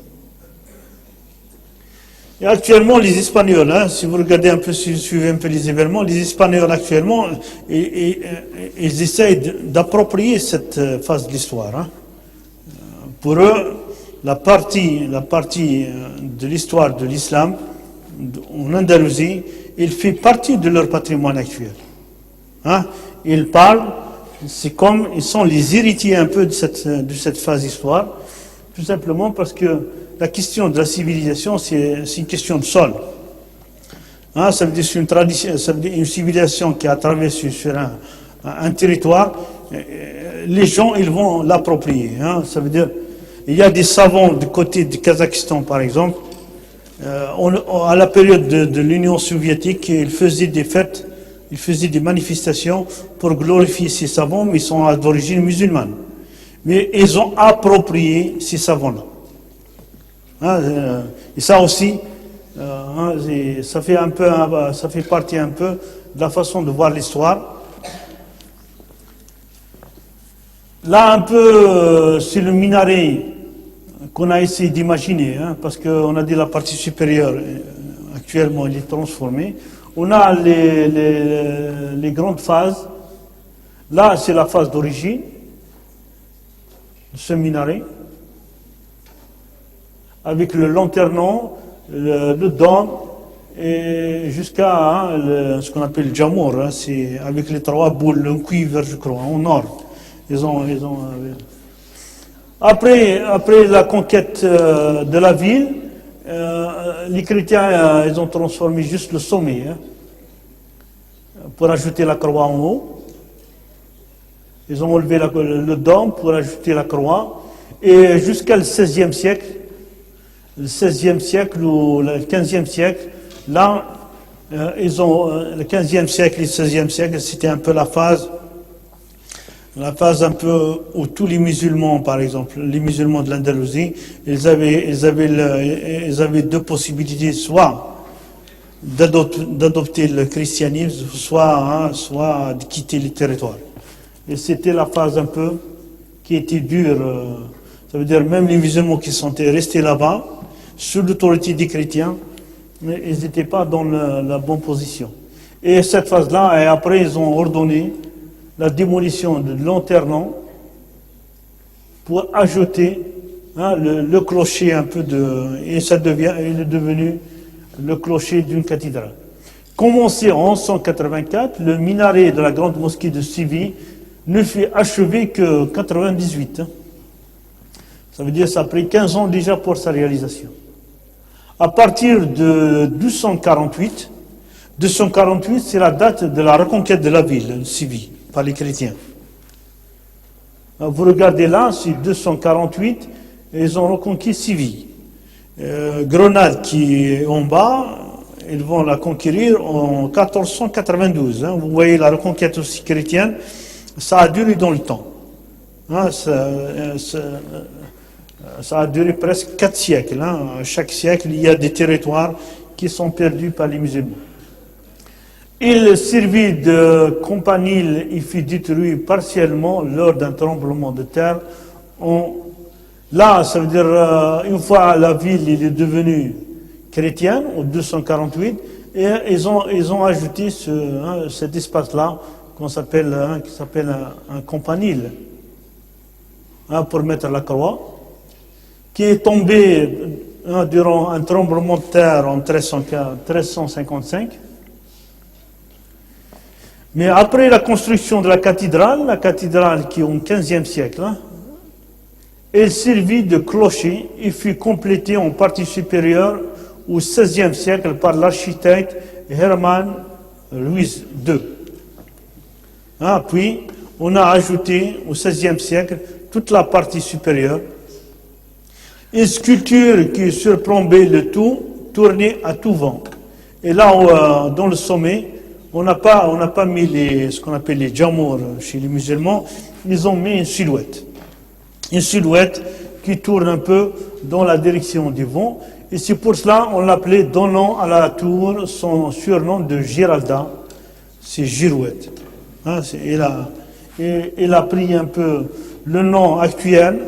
Et actuellement, les Espagnols, hein, si vous regardez un peu, si vous suivez un peu les événements, les Espagnols actuellement, ils essayent d'approprier cette phase de l'histoire. Hein. Pour eux, la partie de l'histoire de l'islam en Andalousie, il fait partie de leur patrimoine actuel. Hein. Ils parlent, c'est comme ils sont les héritiers un peu de cette phase d'histoire, tout simplement parce que la question de la civilisation, c'est une question de sol. Hein, ça veut dire c'est une tradition, ça veut dire une civilisation qui a traversé sur un territoire. Les gens, ils vont l'approprier. Hein, ça veut dire, il y a des savants du côté du Kazakhstan, par exemple. À la période de l'Union soviétique, ils faisaient des fêtes, ils faisaient des manifestations pour glorifier ces savants, mais ils sont d'origine musulmane. Mais ils ont approprié ces savants-là. Hein, et ça aussi, ça fait partie un peu de la façon de voir l'histoire. Là, un peu, c'est le minaret qu'on a essayé d'imaginer, hein, parce qu'on a dit la partie supérieure, actuellement, il est transformé. On a les grandes phases. Là, c'est la phase d'origine de ce minaret, avec le lanternon, le dôme, et jusqu'à ce qu'on appelle le jamour, hein, c'est avec les trois boules, un cuivre, je crois, en or. Après la conquête de la ville, les chrétiens, ils ont transformé juste le sommet, hein, pour ajouter la croix en haut. Ils ont enlevé le dôme pour ajouter la croix. Et jusqu'à le XVIe siècle, ou le XVe siècle, là, le XVe siècle et le XVIe siècle, c'était un peu la phase un peu où tous les musulmans, par exemple, les musulmans de l'Andalousie, ils avaient deux possibilités, soit d'adopter le christianisme, soit de quitter le territoire. Et c'était la phase un peu qui était dure. Ça veut dire même les musulmans qui sont restés là-bas, sous l'autorité des chrétiens, mais ils n'étaient pas dans la bonne position. Et cette phase-là, et après ils ont ordonné la démolition de lanternon pour ajouter, hein, le clocher un peu et il est devenu le clocher d'une cathédrale. Commencé en 1184, le minaret de la grande mosquée de Séville ne fut achevé que 98. Hein. Ça veut dire que ça a pris 15 ans déjà pour sa réalisation. À partir de 248, c'est la date de la reconquête de la ville de Séville par les chrétiens. Vous regardez là, c'est 248, et ils ont reconquis Séville. Grenade qui est en bas, ils vont la conquérir en 1492. Hein. Vous voyez la reconquête aussi chrétienne, ça a duré dans le temps. Hein, Ça a duré presque 4 siècles. Chaque siècle, il y a des territoires qui sont perdus par les musulmans. Il servit de campanile et fut détruit partiellement lors d'un tremblement de terre. Là, ça veut dire, une fois la ville est devenue chrétienne, en 248, et ils ont ajouté cet espace-là qui s'appelle un campanile, pour mettre la croix, qui est tombé durant un tremblement de terre en 1355. Mais après la construction de la cathédrale qui est au XVe siècle, elle servit de clocher et fut complétée en partie supérieure au XVIe siècle par l'architecte Hermann Louis II. Puis, on a ajouté au XVIe siècle toute la partie supérieure. Une sculpture qui surplombait le tout, tournée à tout vent. Et là, dans le sommet, on n'a pas mis ce qu'on appelle les jamours chez les musulmans, ils ont mis une silhouette. Une silhouette qui tourne un peu dans la direction du vent. Et c'est pour cela on l'appelait, donnant à la tour son surnom de Giralda, c'est girouette. Il a pris un peu le nom actuel,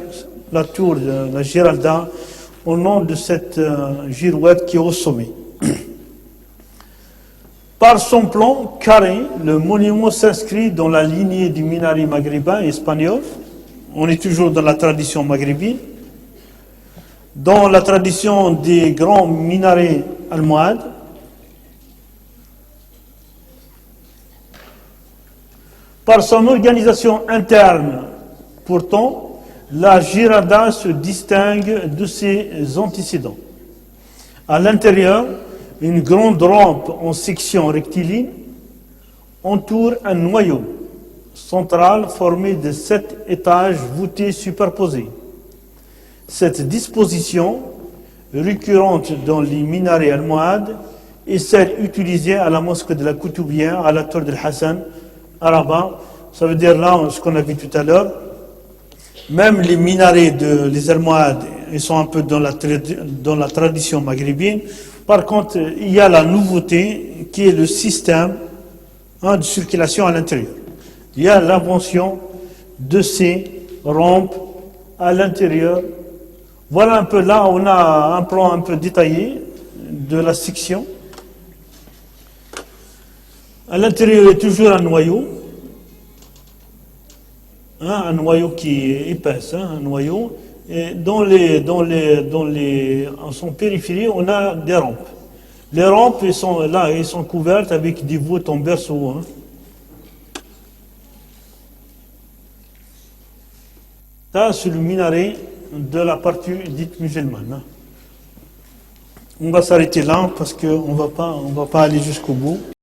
la tour de la Giralda, au nom de cette girouette qui est au sommet. Par son plan carré, le monument s'inscrit dans la lignée du minaret maghrébin et espagnol. On est toujours dans la tradition maghrébine. Dans la tradition des grands minarets almohades. Par son organisation interne, pourtant, la Giralda se distingue de ses antécédents. À l'intérieur, une grande rampe en section rectiligne entoure un noyau central formé de 7 étages voûtés superposés. Cette disposition, récurrente dans les minarets almohades, est celle utilisée à la mosquée de la Koutoubia, à la tour de Hassan, à Rabat. Ça veut dire là, ce qu'on a vu tout à l'heure, même les minarets des almohades, ils sont un peu dans la tradition maghrébine. Par contre, il y a la nouveauté qui est le système de circulation à l'intérieur. Il y a l'invention de ces rampes à l'intérieur. Voilà un peu là, on a un plan un peu détaillé de la section. À l'intérieur, il y a toujours un noyau. Un noyau qui est épaisse, un noyau. Et en son périphérie, on a des rampes. Les rampes, ils sont couvertes avec des voûtes en berceau. Ça, c'est le minaret de la partie dite musulmane. On va s'arrêter là parce qu'on ne va pas aller jusqu'au bout.